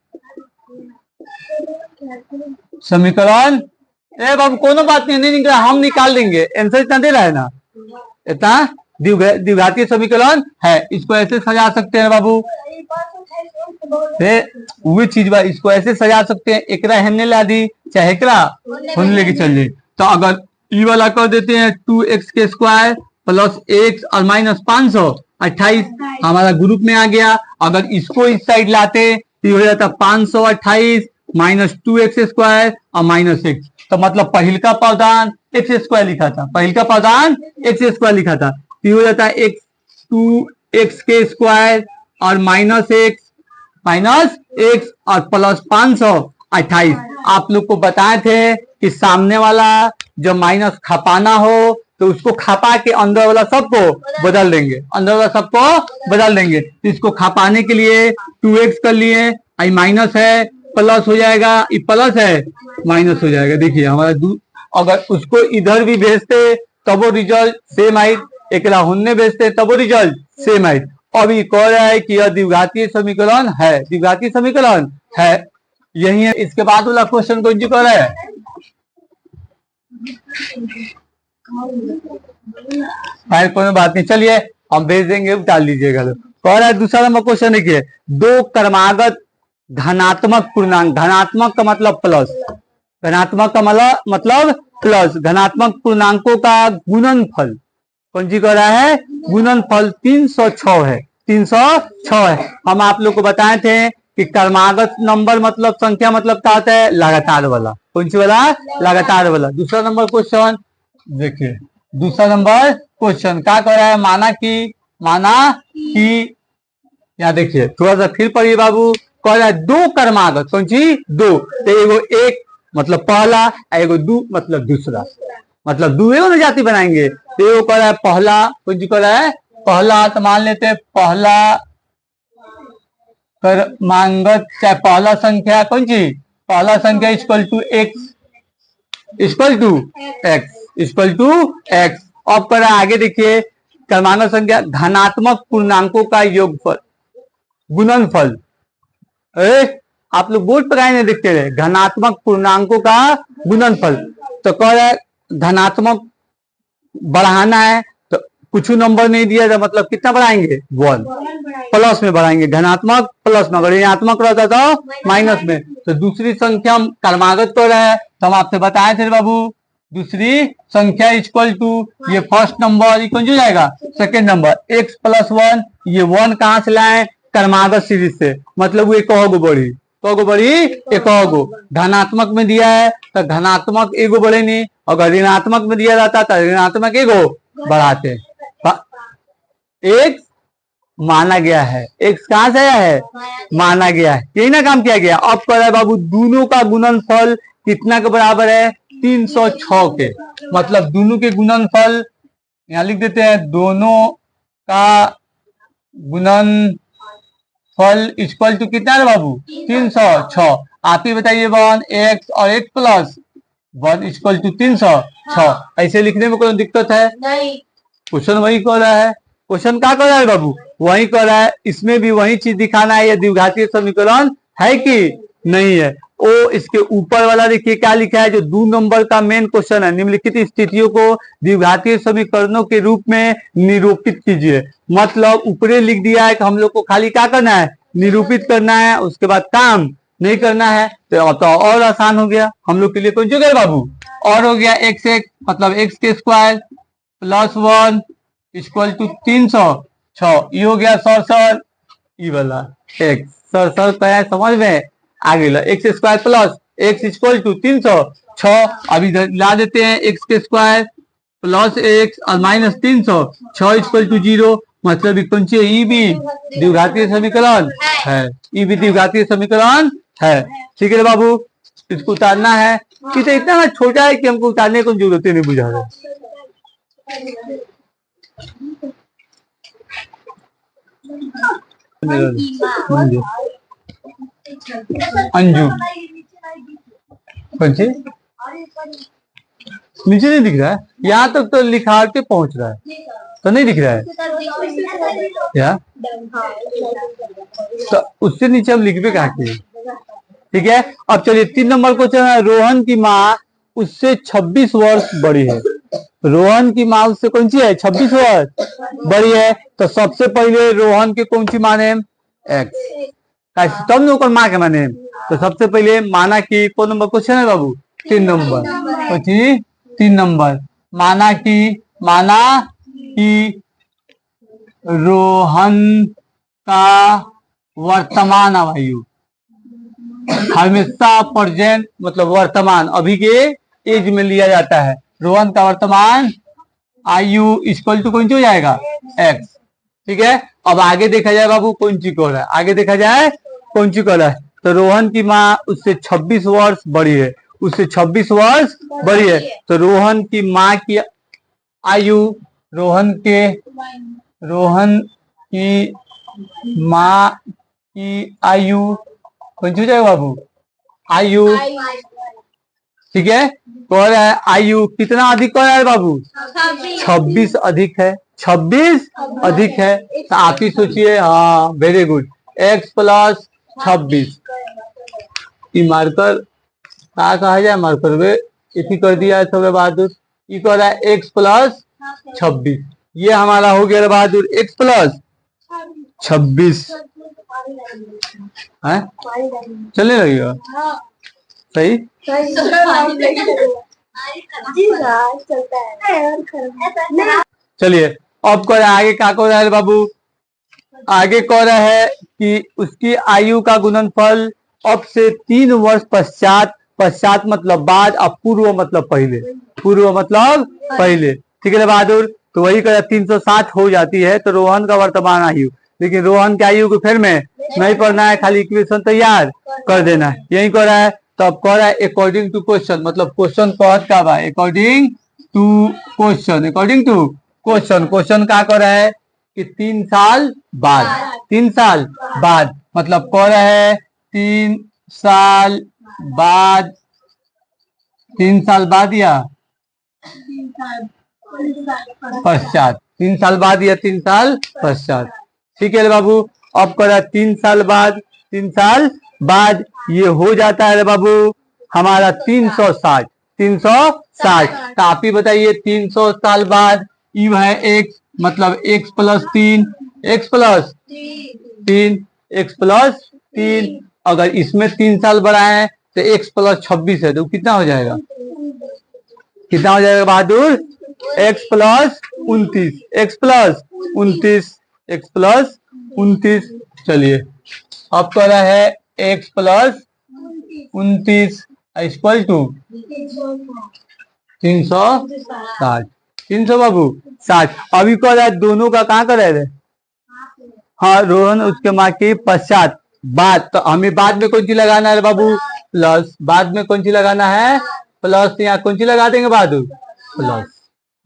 समीकरण ए बाबू कोनो बात नहीं निकला, हम निकाल देंगे। आंसर इतना दे रहा है ना, इतना द्विघातीय समीकरण है। इसको ऐसे सजा सकते हैं बाबू, वही चीज बा, इसको ऐसे सजा सकते हैं, एकरा हेमने ला दी चाहे एकरा होने लेके चल जाए। तो अगर ई वाला कर देते हैं 2x के स्क्वायर प्लस x और माइनस 528 हमारा ग्रुप में आ गया। अगर इसको इस साइड लाते तो हो जाता 528 माइनस 2x स्क्वायर और माइनस x। तो मतलब पहिल का पावदान x स्क्वायर लिखा था, पहिल का पावदान x स्क्वायर लिखा था, तो हो जाता है 2x के स्क्वायर और माइनस x और प्लस 528। आप लोग को बताए थे कि सामने वाला जब माइनस खपाना हो तो उसको खपा के अंदर वाला सबको बदल देंगे, अंदर वाला सबको बदल देंगे। तो इसको खपाने के लिए 2x कर लिए, आई माइनस है प्लस हो जाएगा, ये प्लस है माइनस हो जाएगा। देखिए हमारा अगर उसको इधर भी भेजते तब वो रिजल्ट सेम आई, एकला होने भेजते तब वो रिजल्ट सेम आई। अब ये कह रहा है कि यह द्विघातीय समीकरण है, द्विघातीय समीकरण है, यही है। इसके बाद वाला क्वेश्चन कौन सी कह रहा है? कोई बात नहीं, चलिए हम भेज देंगे, डाल लीजिएगा। कह रहा है दूसरा नंबर क्वेश्चन देखिए, दो क्रमागत धनात्मक पूर्णांक, धनात्मक का मतलब प्लस, धनात्मक का मतलब प्लस, धनात्मक पूर्णांकों का गुणनफल कौन सी कह रहा है? गुणनफल 306 है, 306 है। हम आप लोग को बताए थे कि क्रमागत नंबर मतलब संख्या मतलब क्या होता है? लगातार वाला। कौन सी वाला? लगातार वाला। दूसरा नंबर क्वेश्चन देखिए, दूसरा नंबर क्वेश्चन क्या कह रहा है? माना कि यहाँ देखिए थोड़ा सा फिर पढ़िए बाबू। कह रहा है दो क्रमागत, कौन सी? दो, तो एगो एक मतलब पहला, एगो दू मतलब दूसरा, मतलब दो एगो जाति बनाएंगे। तो एगो कह रहा है पहला, कौन सी कह रहा है? पहला, तो मान लेते हैं पहला क्रमागत चाहे पहला संख्या कौन सी? पहला संख्या equal to X, equal to X, equal to X. अब कर आगे देखिए, क्रमागत संख्या धनात्मक पूर्णांकों का योगफल, गुणनफल। आप लोग बोर्ड पर आए नहीं देखते रहे, धनात्मक पूर्णांकों का गुणनफल। तो कह रहा है धनात्मक बढ़ाना है तो कुछ नंबर नहीं दिया था, मतलब कितना बढ़ाएंगे? 1, प्लस में बढ़ाएंगे, धनात्मक प्लस में, अगर ऋणात्मक रहता तो माइनस में। तो दूसरी संख्या क्रमागत कर रहा है, तो हम आपसे बताए थे बाबू, दूसरी संख्या इक्वल टू ये फर्स्ट नंबर, ये कौन हो जाएगा? सेकेंड नंबर, x प्लस 1, ये 1 कहां से लाए? क्रमागत सीरीज से, मतलब वो एक गो बढ़ी, तो बढ़ी एक गो। धनात्मक में दिया है तो धनात्मक एगो बढ़े नहीं, अगर ऋणात्मक में दिया जाता तो ऋणात्मक एगो बढ़ाते। एक्स माना गया है, एक्स कहां से आया है? माना गया है, यही ना काम किया गया। अब कह रहा है बाबू दोनों का गुणनफल कितना के बराबर है? 306 के, मतलब दोनों के गुणनफल यहां लिख देते हैं, दोनों का गुणनफल इक्वल टू कितना है बाबू? 306। आप ही बताइए 1 x और x प्लस 1 इक्वल टू 306। ऐसे लिखने में कोई दिक्कत है? नहीं। क्वेश्चन वही कह रहा है, क्वेश्चन क्या कर रहा है बाबू? वही कह रहा है, इसमें भी वही चीज दिखाना है, ये द्विघातीय समीकरण है कि नहीं है। ओ इसके ऊपर वाला देखिए क्या लिखा है, जो 2 नंबर का मेन क्वेश्चन है, निम्नलिखित स्थितियों को द्विघातीय समीकरणों के रूप में निरूपित कीजिए। मतलब ऊपरे लिख दिया है कि हम लोग को खाली क्या करना है? निरूपित करना है, उसके बाद काम नहीं करना है। तो और आसान हो गया हम लोग के लिए। कौन सी बाबू? और हो गया x1 मतलब x के स्क्वायर प्लस 1 इक्वल टू 306, ये हो गया सर ई वाला एक्स सर क्या है समझ में आ गया। X square plus X equal to 306, अब इधर ला देते हैं एक्स के स्क्वायर प्लस एक्स और माइनस 306 इक्वल टू 0, मतलब कौन सी ई भी द्विघातीय समीकरण है, ई भी द्विघातीय समीकरण है। ठीक है बाबू, इसको उतारना है कि तो इतना छोटा है कि हमको उतारने को जरूरत ही नहीं बुझा रहा। अंजू कौन सी नीचे नहीं दिख रहा है, यहाँ तक तो लिखा के पहुंच रहा है तो नहीं दिख रहा है क्या, तो उससे नीचे हम लिख भी कहा के। ठीक है, अब चलिए 3 नंबर क्वेश्चन है। रोहन की माँ उससे 26 वर्ष बड़ी है। रोहन की माँ उससे कौन सी है 26 वर्ष बड़ी है, तो सबसे पहले रोहन के कौन सी माने एक्स, तब न माँ के माने, तो सबसे पहले माना कि कौन नंबर क्वेश्चन है बाबू 3 नंबर, 3 नंबर माना कि रोहन का वर्तमान आयु हमेशा प्रेजेंट मतलब वर्तमान अभी के एज में लिया जाता है। रोहन का वर्तमान आयु इक्वल टू कौन सी हो जाएगा एक्स। ठीक है, अब आगे देखा जाए बाबू कौन सी को है, आगे देखा जाए कौन सी को है, तो रोहन की माँ उससे 26 वर्ष बड़ी है, उससे 26 वर्ष बड़ी है, तो रोहन की माँ की आयु रोहन की माँ की आयु कौन सी हो जाएगा बाबू आयु। ठीक है, कह रहा है आयु कितना अधिक कह रहा है बाबू 26 अधिक है, 26 अधिक है, तो आप ही सोचिए। हाँ very good, x plus 26 marker क्या कहा जाए, मार्कर वे इसी कर दिया है सब बहादुर, ये कह रहा है x प्लस 26, ये हमारा हो गया बहादुर x प्लस 26 है, चलने लगेगा सही। चलिए अब कह रहा है आगे क्या कह रहा है बाबू, आगे कह रहा है कि उसकी आयु का गुणनफल अब से 3 वर्ष पश्चात, पश्चात मतलब बाद, अब पूर्व मतलब पहले, पूर्व मतलब पहले। ठीक है बहादुर, तो वही कह 360 हो जाती है, तो रोहन का वर्तमान आयु, लेकिन रोहन की आयु को फिर में नहीं पढ़ना है, खाली इक्वेशन तैयार कर देना है, यही कह रहा है। तो अब कह रहा है अकॉर्डिंग टू क्वेश्चन, मतलब क्वेश्चन कहत का बा according to question, according to question, question क्या कह रहा है कि 3 साल बाद, 3 साल बाद मतलब कह रहा है 3 साल बाद, 3 साल बाद या पश्चात, 3 साल बाद या 3 साल पश्चात। ठीक है बाबू, अब कह रहा 3 साल बाद, 3 साल बाद ये हो जाता है बाबू हमारा 360, 360। तो आप ही बताइए 300 साल बाद यू है x, मतलब x plus 3, x plus 3, x plus 3, अगर इसमें 3 साल बढ़ा है तो x प्लस 26 है, तो कितना हो जाएगा, कितना हो जाएगा बहादुर x plus 29, x plus 29, x plus 29। चलिए अब कह रहा है x प्लस 29 इक्वल टू 360, 300 बाबू 60। अभी कह रहा है दोनों का कहाँ कर रहे थे, हाँ रोहन उसके माँ की पश्चात बाद, तो हमें बाद में कौन सी लगाना है बाबू प्लस, बाद में कौन सी लगाना है प्लस, यहाँ कौन सी लगा देंगे बहादुर प्लस,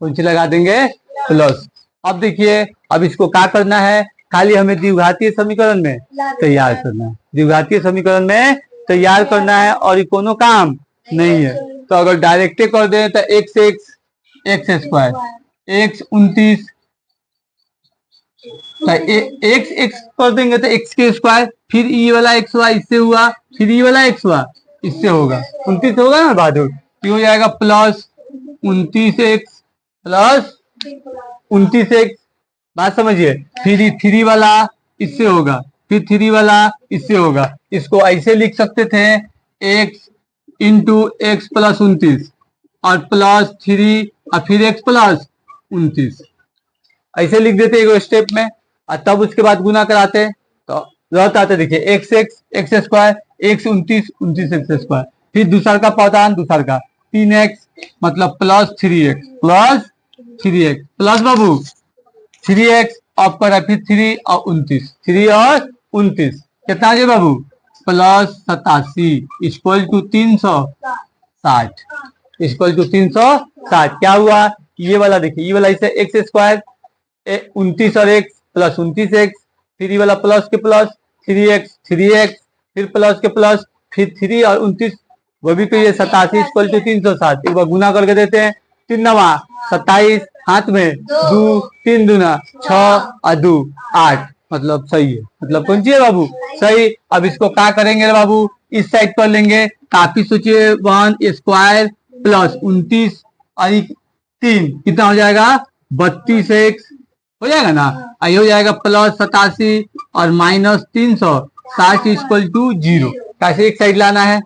कौन सी लगा देंगे प्लस। अब देखिए अब इसको क्या करना है, खाली हमें द्विघातीय समीकरण में तैयार करना है, द्विघातीय समीकरण में तैयार करना है, और ये कोनो काम नहीं है। तो अगर डायरेक्ट कर दे तो x square x 29, x x कर देंगे तो एक्स के स्क्वायर, फिर ई वाला एक्स हुआ इससे हुआ, फिर ई वाला एक्स हुआ इससे होगा, 29 होगा ना बहादुर, ये हो जाएगा प्लस 29x प्लस 29x, बात समझिए। फिर 3 वाला इससे होगा, फिर 3 वाला इससे होगा, इसको ऐसे लिख सकते थे x इंटू एक्स प्लस 29 और प्लस 3 और फिर x प्लस 29, ऐसे लिख देते एक स्टेप में और तब उसके बाद गुना कराते हैं तो रहता था। देखिए x x x square, x 29 29 x square, फिर दूसरा का पौधान दूसरा का 3x मतलब plus 3x plus Babu 3x of कर फिर 3 और 29 3 और 29 कितना है बाबू plus 87 equal to 360 equal to 360। क्या हुआ ये वाला देखिए ये वाला इसे एक्स स्क्वायर 29 और एक्स प्लस 29x, फिर ये वाला प्लस के प्लस 3x फिर प्लस के प्लस फिर 3 और 29 वो भी कहिए 87 इक्वल टू 360। एक बार गुना करके देते हैं 3 नवा 27 हाथ में 2 3 दूना 6 और 2 8 मतलब सही है। मतलब कौन सी है बाबू सही। अब इसको क्या करेंगे बाबू इस साइड पर लेंगे। काफी सोचिए 1 स्क्वायर प्लस 29 और 3 कितना हो जाएगा 32x हो जाएगा ना। आई हो जाएगा प्लस 87 और माइनस 360 इक्वल टू 0। कैसे एक साइड लाना है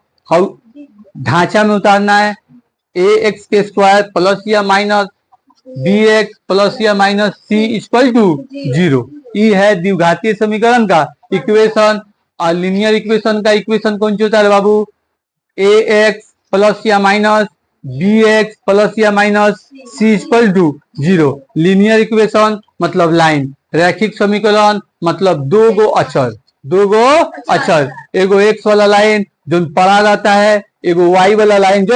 ढांचा में उतारना है ए एक्स के स्क्वायर प्लस या माइनस बी एक्स प्लस या माइनस सी इक्वल टू 0। ये है द्विघातीय समीकरण का इक्वेशन। और लीनियर इक्वेशन का इक्वेशन कौन सी होता है बाबू ए एक्स प्लस या माइनस बी एक्स प्लस या minus C equal to 0। Linear equation मतलब लाइन, रैखिक समीकरण मतलब दो गो अक्षर एगो एक्स वाला लाइन जो पड़ा रहता है एगो वाई वाला लाइन जो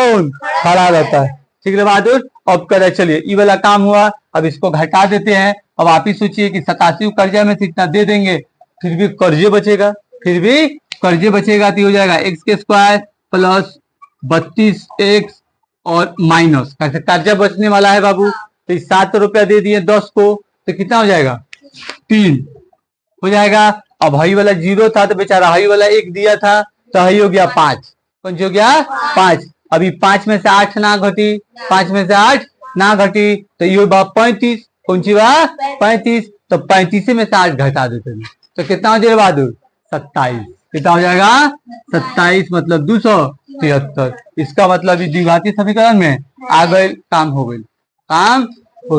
खड़ा रहता है। ठीक है बहादुर। अब करे चलिए ये वाला काम हुआ। अब इसको घटा देते हैं। अब आप ही सोचिए कि 87 कर्जा में से इतना दे देंगे फिर भी कर्जे बचेगा तो हो जाएगा एक्स के स्क्वायर प्लस 32x और माइनस कैसे कर्जा बचने वाला है बाबू तो 7 रुपया दे दिए 10 को तो कितना हो जाएगा 3 हो जाएगा। अब हई वाला 0 था तो बेचारा हई वाला 1 दिया था तो हई हो गया 5 कौन हो गया 5। अभी 5 में से 8 ना घटी 5 में से 8 ना घटी तो ये 35 कौन सी बात 35 तो 35 में से 8 घटा देते हैं तो कितना हो जाएगा बहादुर 27। कितना हो जाएगा 27 मतलब 273। इसका मतलब इस द्विघातीय समीकरण में आ गए काम हो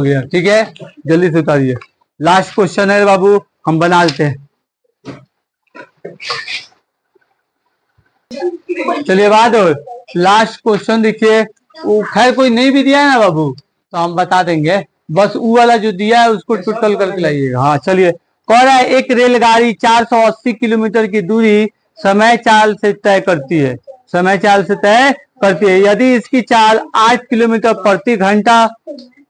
गया। ठीक है जल्दी से उतारिए। लास्ट क्वेश्चन है बाबू हम बना देते हैं। चलिए बहादुर लास्ट क्वेश्चन देखिए खैर कोई नहीं भी दिया है ना बाबू तो हम बता देंगे बस वो वाला जो दिया है उसको टोटल करके लाइएगा। हाँ चलिए कह रहा है एक रेलगाड़ी 480 किलोमीटर की दूरी समय चाल से तय करती है यदि इसकी चाल 8 किलोमीटर प्रति घंटा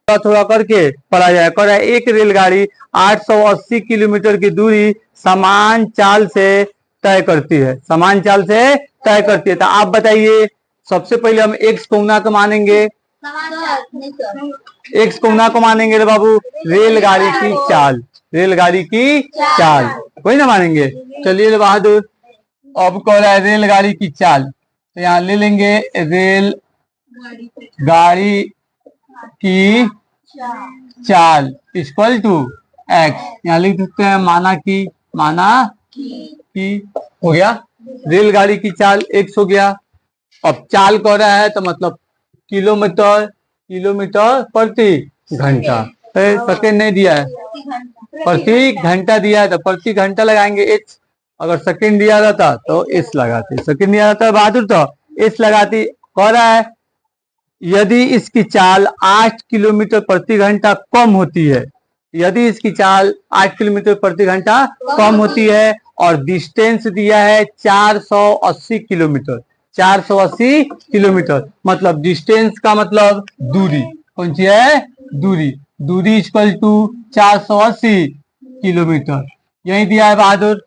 थोड़ा करके पढ़ा जाए। कह रहा है एक रेलगाड़ी 880 किलोमीटर की दूरी समान चाल से तय करती है तो आप बताइए सबसे पहले हम एक्स कोना को मानेंगे रे बाबू रेलगाड़ी की चाल कोई ना मानेंगे। चलिए बहादुर अब कह रहा है रेलगाड़ी की चाल तो यहाँ ले लेंगे रेल गाड़ी की चाल इक्वल टू एक्स। यहाँ लिख सकते हैं माना की हो गया रेलगाड़ी की चाल x हो गया। अब चाल कह रहा है तो मतलब किलोमीटर प्रति घंटा सेकेंड नहीं दिया है प्रति घंटा दिया है तो प्रति घंटा लगाएंगे h। अगर सेकेंड दिया रहता तो s लगाते सेकेंड दिया रहता बहादुर तो s लगाती। कह रहा है यदि इसकी चाल 8 किलोमीटर प्रति घंटा कम होती है और डिस्टेंस दिया है 480 किलोमीटर मतलब डिस्टेंस का मतलब दूरी कौन सी है दूरी इक्वल टू 480 किलोमीटर यही दिया है बहादुर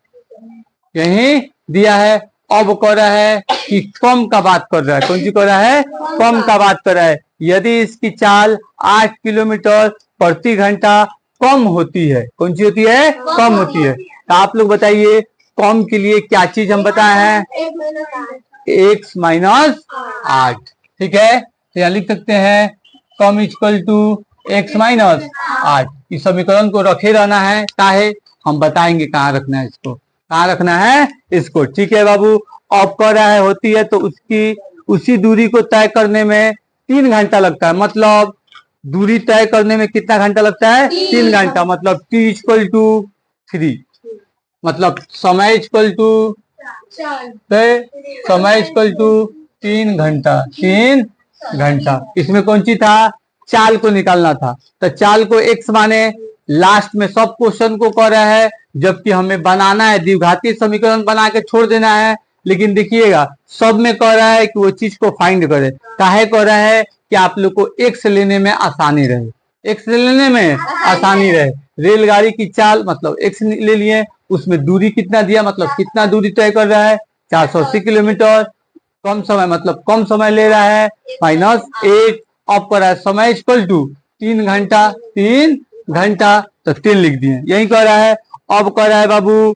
यही दिया है। अब कह रहा है कि कम का बात कर रहा है कौन सी कह रहा है कम का बात कर रहा है यदि इसकी चाल 8 किलोमीटर प्रति घंटा कम होती है कौन सी होती है कम होती है। तो आप लोग बताइए कम के लिए क्या चीज हम बताए हैं x माइनस 8। ठीक है तो यहाँ लिख सकते हैं कम इक्वल टू x माइनस 8। इस समीकरण को रखे रहना है काहे हम बताएंगे कहाँ रखना है इसको। ठीक है बाबू अब कह रहा है होती है तो उसी दूरी को तय करने में 3 घंटा लगता है मतलब दूरी तय करने में कितना घंटा लगता है? 3 घंटा। मतलब t इक्वल टू 3, मतलब समय इक्वल टू समय इक्वल टू 3 घंटा। 3 घंटा। इसमें कौन सी था? चाल को निकालना था। तो चाल को x माने लास्ट में सब क्वेश्चन को कर रहा है, जबकि हमें बनाना है द्विघातीय समीकरण बना के छोड़ देना है। लेकिन देखिएगा सब में कह रहा है कि वो चीज को फाइंड करे। काहे कह रहा है? कि आप लोग को एक्स लेने में आसानी रहे, एक्स लेने में आसानी रहे। रेलगाड़ी की चाल मतलब एक्स ले लिए, उसमें दूरी कितना दिया मतलब कितना दूरी तय कर रहा है? 480 किलोमीटर। कम समय मतलब कम समय ले रहा है, -8। अब कर रहा है समय इक्वल टू 3 घंटा। 3 घंटा तो 3 लिख दिए, यही कह रहा है। अब कह रहा है बाबू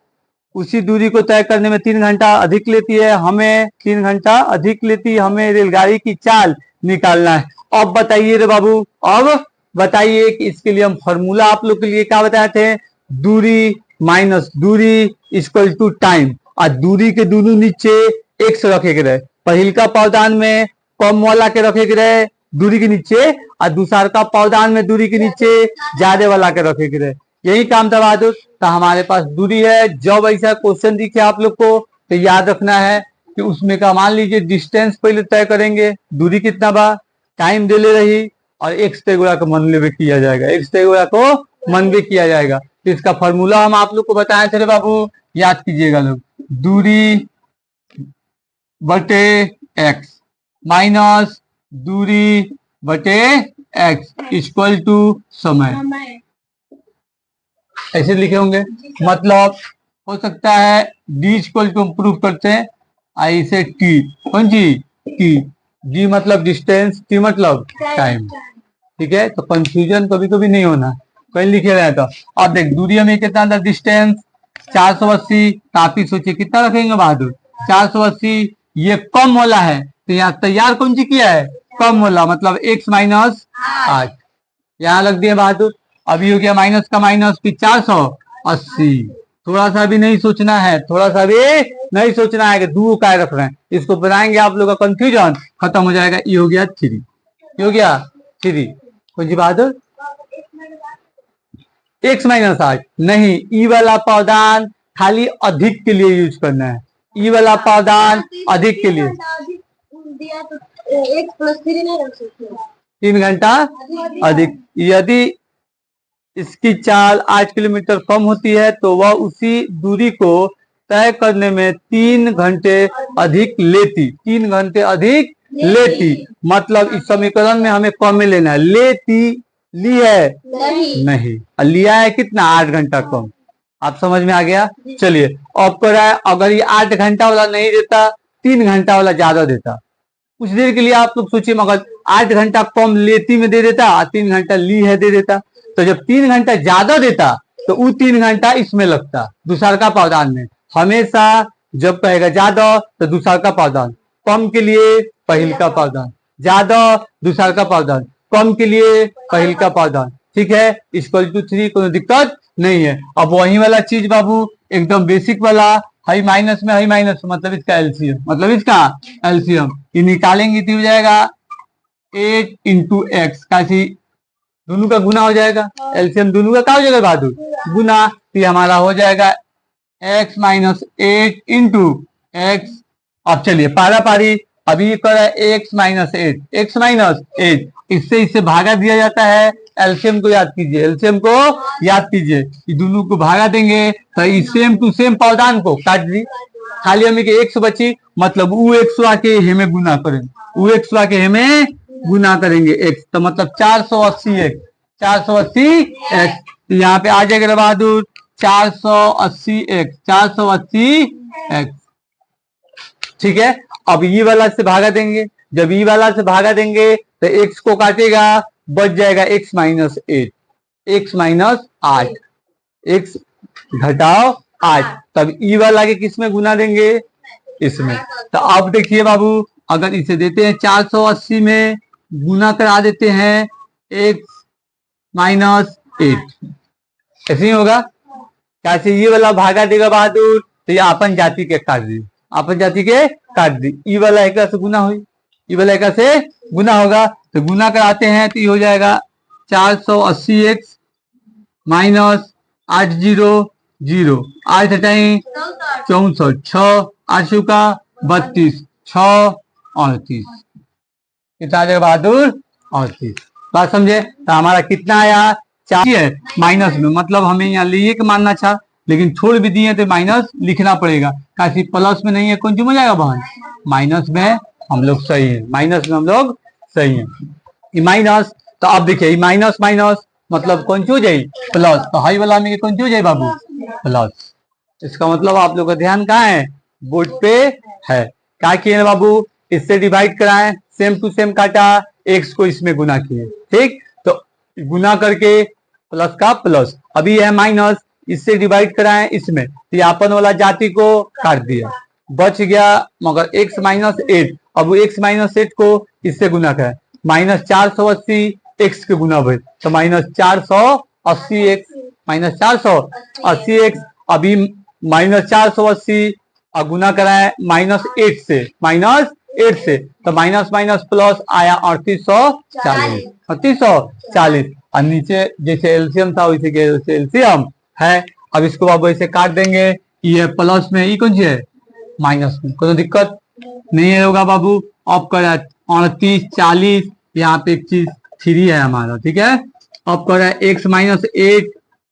उसी दूरी को तय करने में 3 घंटा अधिक लेती है हमें, 3 घंटा अधिक लेती है हमें रेलगाड़ी की चाल निकालना है। अब बताइए रे बाबू, अब बताइए कि इसके लिए हम फॉर्मूला आप लोग के लिए क्या बताए थे? दूरी माइनस दूरी इक्वल टू टाइम। और दूरी के दोनों नीचे एक्स रखे के रहे। पहिल का पावदान में कम वाला के रखे के रहे दूरी के नीचे, और दूसरा का पावदान में दूरी के नीचे ज्यादा वाला के रखे के रहे। यही काम था बहादुर। तो हमारे पास दूरी है। जब ऐसा क्वेश्चन दिखे आप लोग को तो याद रखना है कि उसमें का मान लीजिए डिस्टेंस पहले तय करेंगे, दूरी कितना बा, टाइम दे ले रही, और एक्स तेगुड़ा को मन ले किया जाएगा, एक्स तेगुड़ा को मन भी किया जाएगा। तो इसका फॉर्मूला हम आप लोग को बताए थे बाबू, याद कीजिएगा लोग। दूरी बटे एक्स माइनस दूरी बटे एक्स इक्वल टू समय। ऐसे लिखे होंगे। मतलब हो सकता है डी इक्वल टू हम प्रूफ करते हैं ऐसे टी, कौन सी टी, जी मतलब डिस्टेंस, टी मतलब टाइम। ठीक है, तो कंफ्यूजन कभी कभी नहीं होना, कहीं लिखे रहे तो। अब देख दूरी हमें कितना था? डिस्टेंस 480। काफी सोचिए कितना रखेंगे बहादुर? 480। ये कम वाला है तो यहाँ तैयार कौन सी किया है? कम वाला, मतलब x माइनस 8 यहाँ लग दिया बहादुर। अभी हो गया माइनस का माइनस, फिर 480। थोड़ा सा भी नहीं सोचना है, थोड़ा सा भी नहीं सोचना है कि दो काय रख रहे हैं। इसको बनाएंगे आप लोग का कंफ्यूजन खत्म हो जाएगा। ये हो गया 3, ये हो गया 3। कौन सी बहादुर? x माइनस 8 नहीं, ई वाला पावदान खाली अधिक के लिए यूज करना है। ई वाला पावदान अधिक के लिए 3 घंटा अधिक। यदि इसकी चाल 8 किलोमीटर कम होती है तो वह उसी दूरी को तय करने में 3 घंटे अधिक लेती, 3 घंटे अधिक लेती। मतलब इस समीकरण में हमें कम में लेना है। लेती ली है नहीं, लिया है कितना? 8 घंटा कम। आप समझ में आ गया? चलिए अब कर रहा है, अगर ये 8 घंटा वाला नहीं देता, 3 घंटा वाला ज्यादा देता, कुछ देर के लिए आप लोग सोचिए, मगर 8 घंटा कम लेती में दे देता और 3 घंटा ली है दे देता। तो जब 3 घंटा ज्यादा देता तो वो 3 घंटा इसमें लगता, दूसरा का पावदान में। हमेशा जब कहेगा ज्यादा तो दूसरा का पावदान, कम के लिए पहिल का पावदान, ज्यादा दूसरा का पावदान, कम के लिए पहिल का पावदान। ठीक है, इक्वल टू 3, कोई दिक्कत नहीं है। अब वही वाला चीज बाबू एकदम बेसिक वाला, हाई माइनस में हाई माइनस मतलब इसका एलसीएम, मतलब इसका एलसीएम ये निकालेंगे तो हो जाएगा 8 इंटू एक्स, कैसी दोनों का गुना हो जाएगा। एलसीएम दोनों का क्या हो जाएगा बहादुर? गुना। तो हमारा हो जाएगा x माइनस 8 इंटू एक्स। अब चलिए पारा पारी, अभी ये कर रहा है x माइनस 8, x माइनस 8, इससे भागा दिया जाता है। एलसीएम को याद कीजिए, एलसीएम को याद कीजिए, ये दोनों को भागा देंगे तो इस सेम टू सेम पावदान को काट दी, खाली हमें एक्स बची, मतलब ऊ एक्स आके हमें गुना करेंगे, ऊ एक्स आके हमें गुना करेंगे एक्स, तो मतलब 480 एक्स, 480 एक्स। तो यहाँ पे आ जाएगा बहादुर 480 एक्स, 480 एक्स। ठीक है, अब ई वाला से भागा देंगे, जब ई वाला से भागा देंगे तो एक्स को काटेगा, बच जाएगा x minus 8, x minus 8, x घटाओ 8, तब ई वाला के किस में गुना देंगे? इसमें। तो अब देखिए बाबू, अगर इसे देते हैं 480 में गुना करा देते हैं एक्स माइनस 8, ऐसे ही होगा। कैसे? ये वाला भागा देगा बहादुर तो ये अपन जाति के काट दी, अपन जाति के काट दी, ई वाला एक से गुना हुई, ई वाला एक से गुना होगा, तो गुना कराते हैं तो ये हो जाएगा 480x माइनस 800 8 हटाई 64 6 8 का 32 6 38 कितना आ जाएगा बहादुर 38। बात समझे? तो हमारा कितना आया 4 है माइनस में, मतलब हमें यहाँ लिए के मानना था लेकिन छोड़ भी दिए तो माइनस लिखना पड़ेगा, काशी प्लस में नहीं है कौन चुम हो जाएगा बहन, माइनस में हम लोग सही है, माइनस में हम लोग सही है। ये माइनस, तो अब देखिए माइनस माइनस मतलब कौन सी हो जाए प्लस, तो हाई वाला में कौन सी हो जाए बाबू प्लस। इसका मतलब आप लोग का ध्यान कहाँ है, बोर्ड पे है। क्या किए बाबू, इससे डिवाइड कराएं, सेम टू सेम काटा, एक्स को इसमें गुना किए, ठीक, तो गुना करके प्लस का प्लस, अभी है माइनस, इससे डिवाइड कराएं इसमें, तो अपन वाला जाति को काट दिया, बच गया मगर x माइनस 8, अब x माइनस 8 को इससे गुना करें, माइनस 480 x के गुना भर, तो माइनस 480 x, माइनस 480 x, अभी माइनस 480 और गुना कराए माइनस 8 से, माइनस 8 से, तो माइनस माइनस प्लस आया 3840, 3840, और नीचे जैसे एलसीएम था वैसे के एलसीएम है। अब इसको बाबू ऐसे काट देंगे, ये प्लस में, ये कौन सी है माइनस में, कोई दिक्कत नहीं होगा बाबू। अब कर 38 40, यहाँ पे एक चीज 3 है हमारा, ठीक है, अब कर एक्स माइनस 8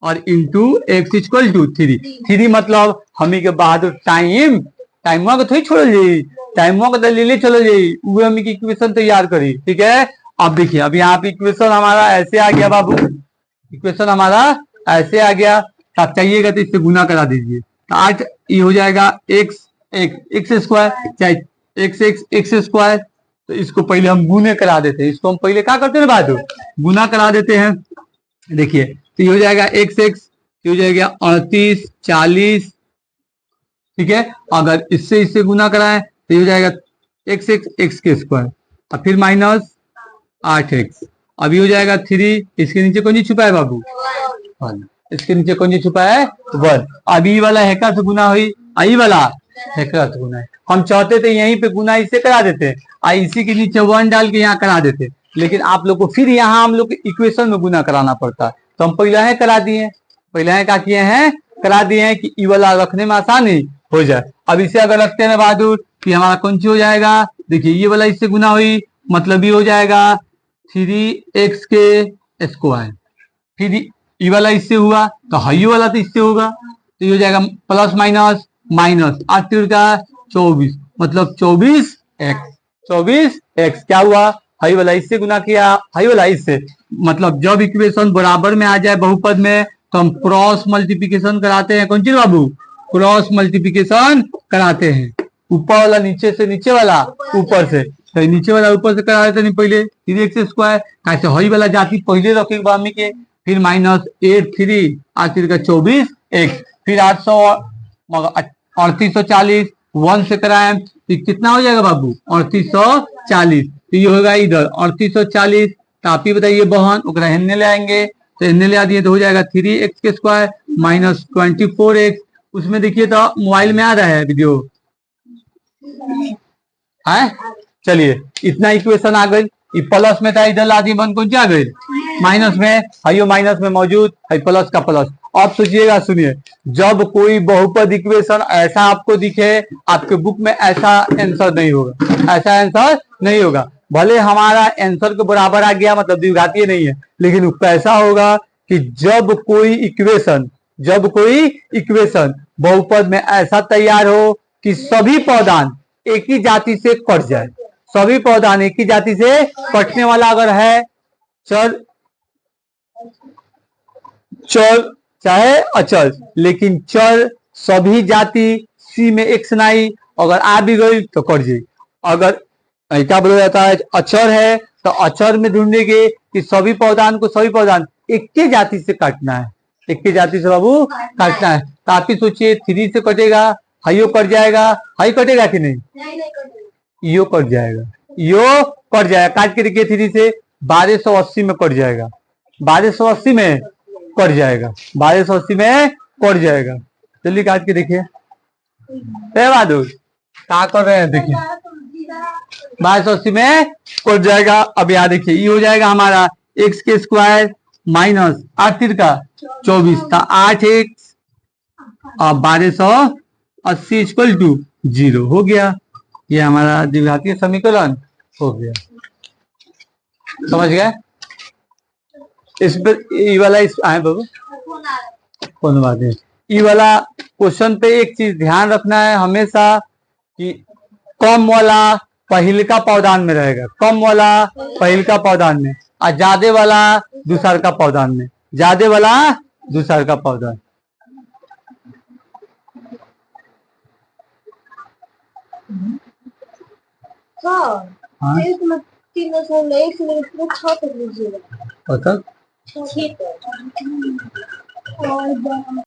और इंटू एक्स इक्वल टू 3 मतलब हमी के बहादुर टाइम को थोड़ी छोड़ ली, टाइम को तो ले चलो जी, वो हमी की इक्वेशन तैयार करी, ठीक है। अब देखिए अब यहाँ पे इक्वेशन हमारा ऐसे आ गया बाबू, इक्वेशन हमारा ऐसे आ गया, आप चाहिएगा तो इससे गुना करा दीजिए, तो 8 ये हो जाएगा एक्स स्क्वायर, चाहे एक्स स्क्वायर, तो इसको पहले हम गुने करा देते हैं, इसको हम पहले क्या करते हैं बहादुर, गुना करा देते हैं। देखिए तो ये हो जाएगा एक्स एक्स, ये हो जाएगा 38 40, ठीक है, अगर इससे इससे गुना कराएं तो ये हो जाएगा एक्स एक्स एक्स के स्क्वायर और फिर माइनस 8x, अभी हो जाएगा 3, इसके नीचे कौन सी छुपा है बाबू 1, इसके नीचे कौन सी छुपा है 1, अभी वाला हैका से गुना हुई, आई वाला हैका से गुना है, हम चाहते थे यहीं पे गुना इससे करा देते, इसी के नीचे 1 डाल के यहाँ करा देते, लेकिन आप लोग को फिर यहाँ हम लोग इक्वेशन में गुना कराना पड़ता है, तो हम पहले है करा दिए, पहले है क्या किए हैं करा दिए हैं कि ई वाला रखने में आसानी हो जाए। अब इसे अगर रखते हैं बहादुर कि हमारा कौन सी हो जाएगा, देखिए ये वाला इससे गुना हुई, मतलब ये हो जाएगा 3x के स्क्वायर, फिर ये वाला इससे हुआ तो हाई वाला तो इससे होगा, तो ये हो जाएगा प्लस माइनस माइनस 8 का 24, मतलब 24x क्या हुआ, हाई वाला इससे गुना किया, हाई वाला इससे, मतलब जब इक्वेशन बराबर में आ जाए बहुपद में तो हम क्रॉस मल्टीप्लिकेशन कराते हैं, कौन चीज बाबू क्रॉस मल्टीप्लिकेशन कराते हैं, ऊपर वाला नीचे से, नीचे वाला ऊपर से, तो नीचे वाला ऊपर से करा देते नहीं पहले 3x स्क्वायर, कैसे हाई वाला जाति पहले रखेंगे बामी के, फिर माइनस 8 3 8 का 24x, फिर 800 3840 1 से कराएं तो कितना हो जाएगा बाबू 3840, तो ये होगा इधर 3840, तो आप ही बताइए बहन ओकरा हेन्ने ले आएंगे, तो हेन्ने ले आ दिए तो हो जाएगा 3x के स्क्वायर माइनस 24x, उसमें देखिए तो मोबाइल में आ रहा है वीडियो है, चलिए इतना इक्वेशन आ गई, प्लस में था इधर ला दी बन कौन आ गई माइनस में, हाइयो माइनस में मौजूद है प्लस का प्लस। अब सोचिएगा सुनिए, जब कोई बहुपद इक्वेशन ऐसा आपको दिखे, आपके बुक में ऐसा आंसर नहीं होगा, ऐसा आंसर नहीं होगा, भले हमारा आंसर के बराबर आ गया मतलब द्विघातीय नहीं है, लेकिन कैसा होगा कि जब कोई इक्वेशन बहुपद में ऐसा तैयार हो कि सभी पौधान एक ही जाति से कट जाए, सभी पौधान एक ही जाति से कटने वाला अगर है, चर चाहे अचल, लेकिन चर सभी जाति सी में एक्स नहीं, अगर आ भी गई तो कट जाए, अगर क्या बोला जाता है अचर है तो अचर में ढूंढेंगे कि सभी पौधान एक ही जाति से काटना है, एक ही जाति से बाबू काटना है, तो आप ही सोचिए 3 से कटेगा, हाइयो कट जाएगा, हाई कटेगा कि नहीं यो कट जाएगा, यो कट जाएगा, काट के देखिए 3 से 1280 में कट जाएगा, 1280 में कट जाएगा, 1280 में कट जाएगा, जल्दी काट के देखिए बहादुर क्या कर रहे हैं, देखिए 1280 में कट जाएगा। अब यहाँ देखिए ये हो जाएगा हमारा एक्स के स्क्वायर माइनस 8 तिरका 24 था 8x और 1280 इक्वल टू 0 हो गया। ये हमारा द्विघातीय समीकरण हो गया। समझ गए? इस पर ई वाला इस आए बाबू कौन बात है। ई वाला क्वेश्चन पे एक चीज ध्यान रखना है हमेशा कि कम वाला पहिलका पौधान में रहेगा, कम वाला पहिलका पौधान में और ज्यादा वाला दूसर का पौधान में, ज्यादा वाला दूसर का पौधान। हाँ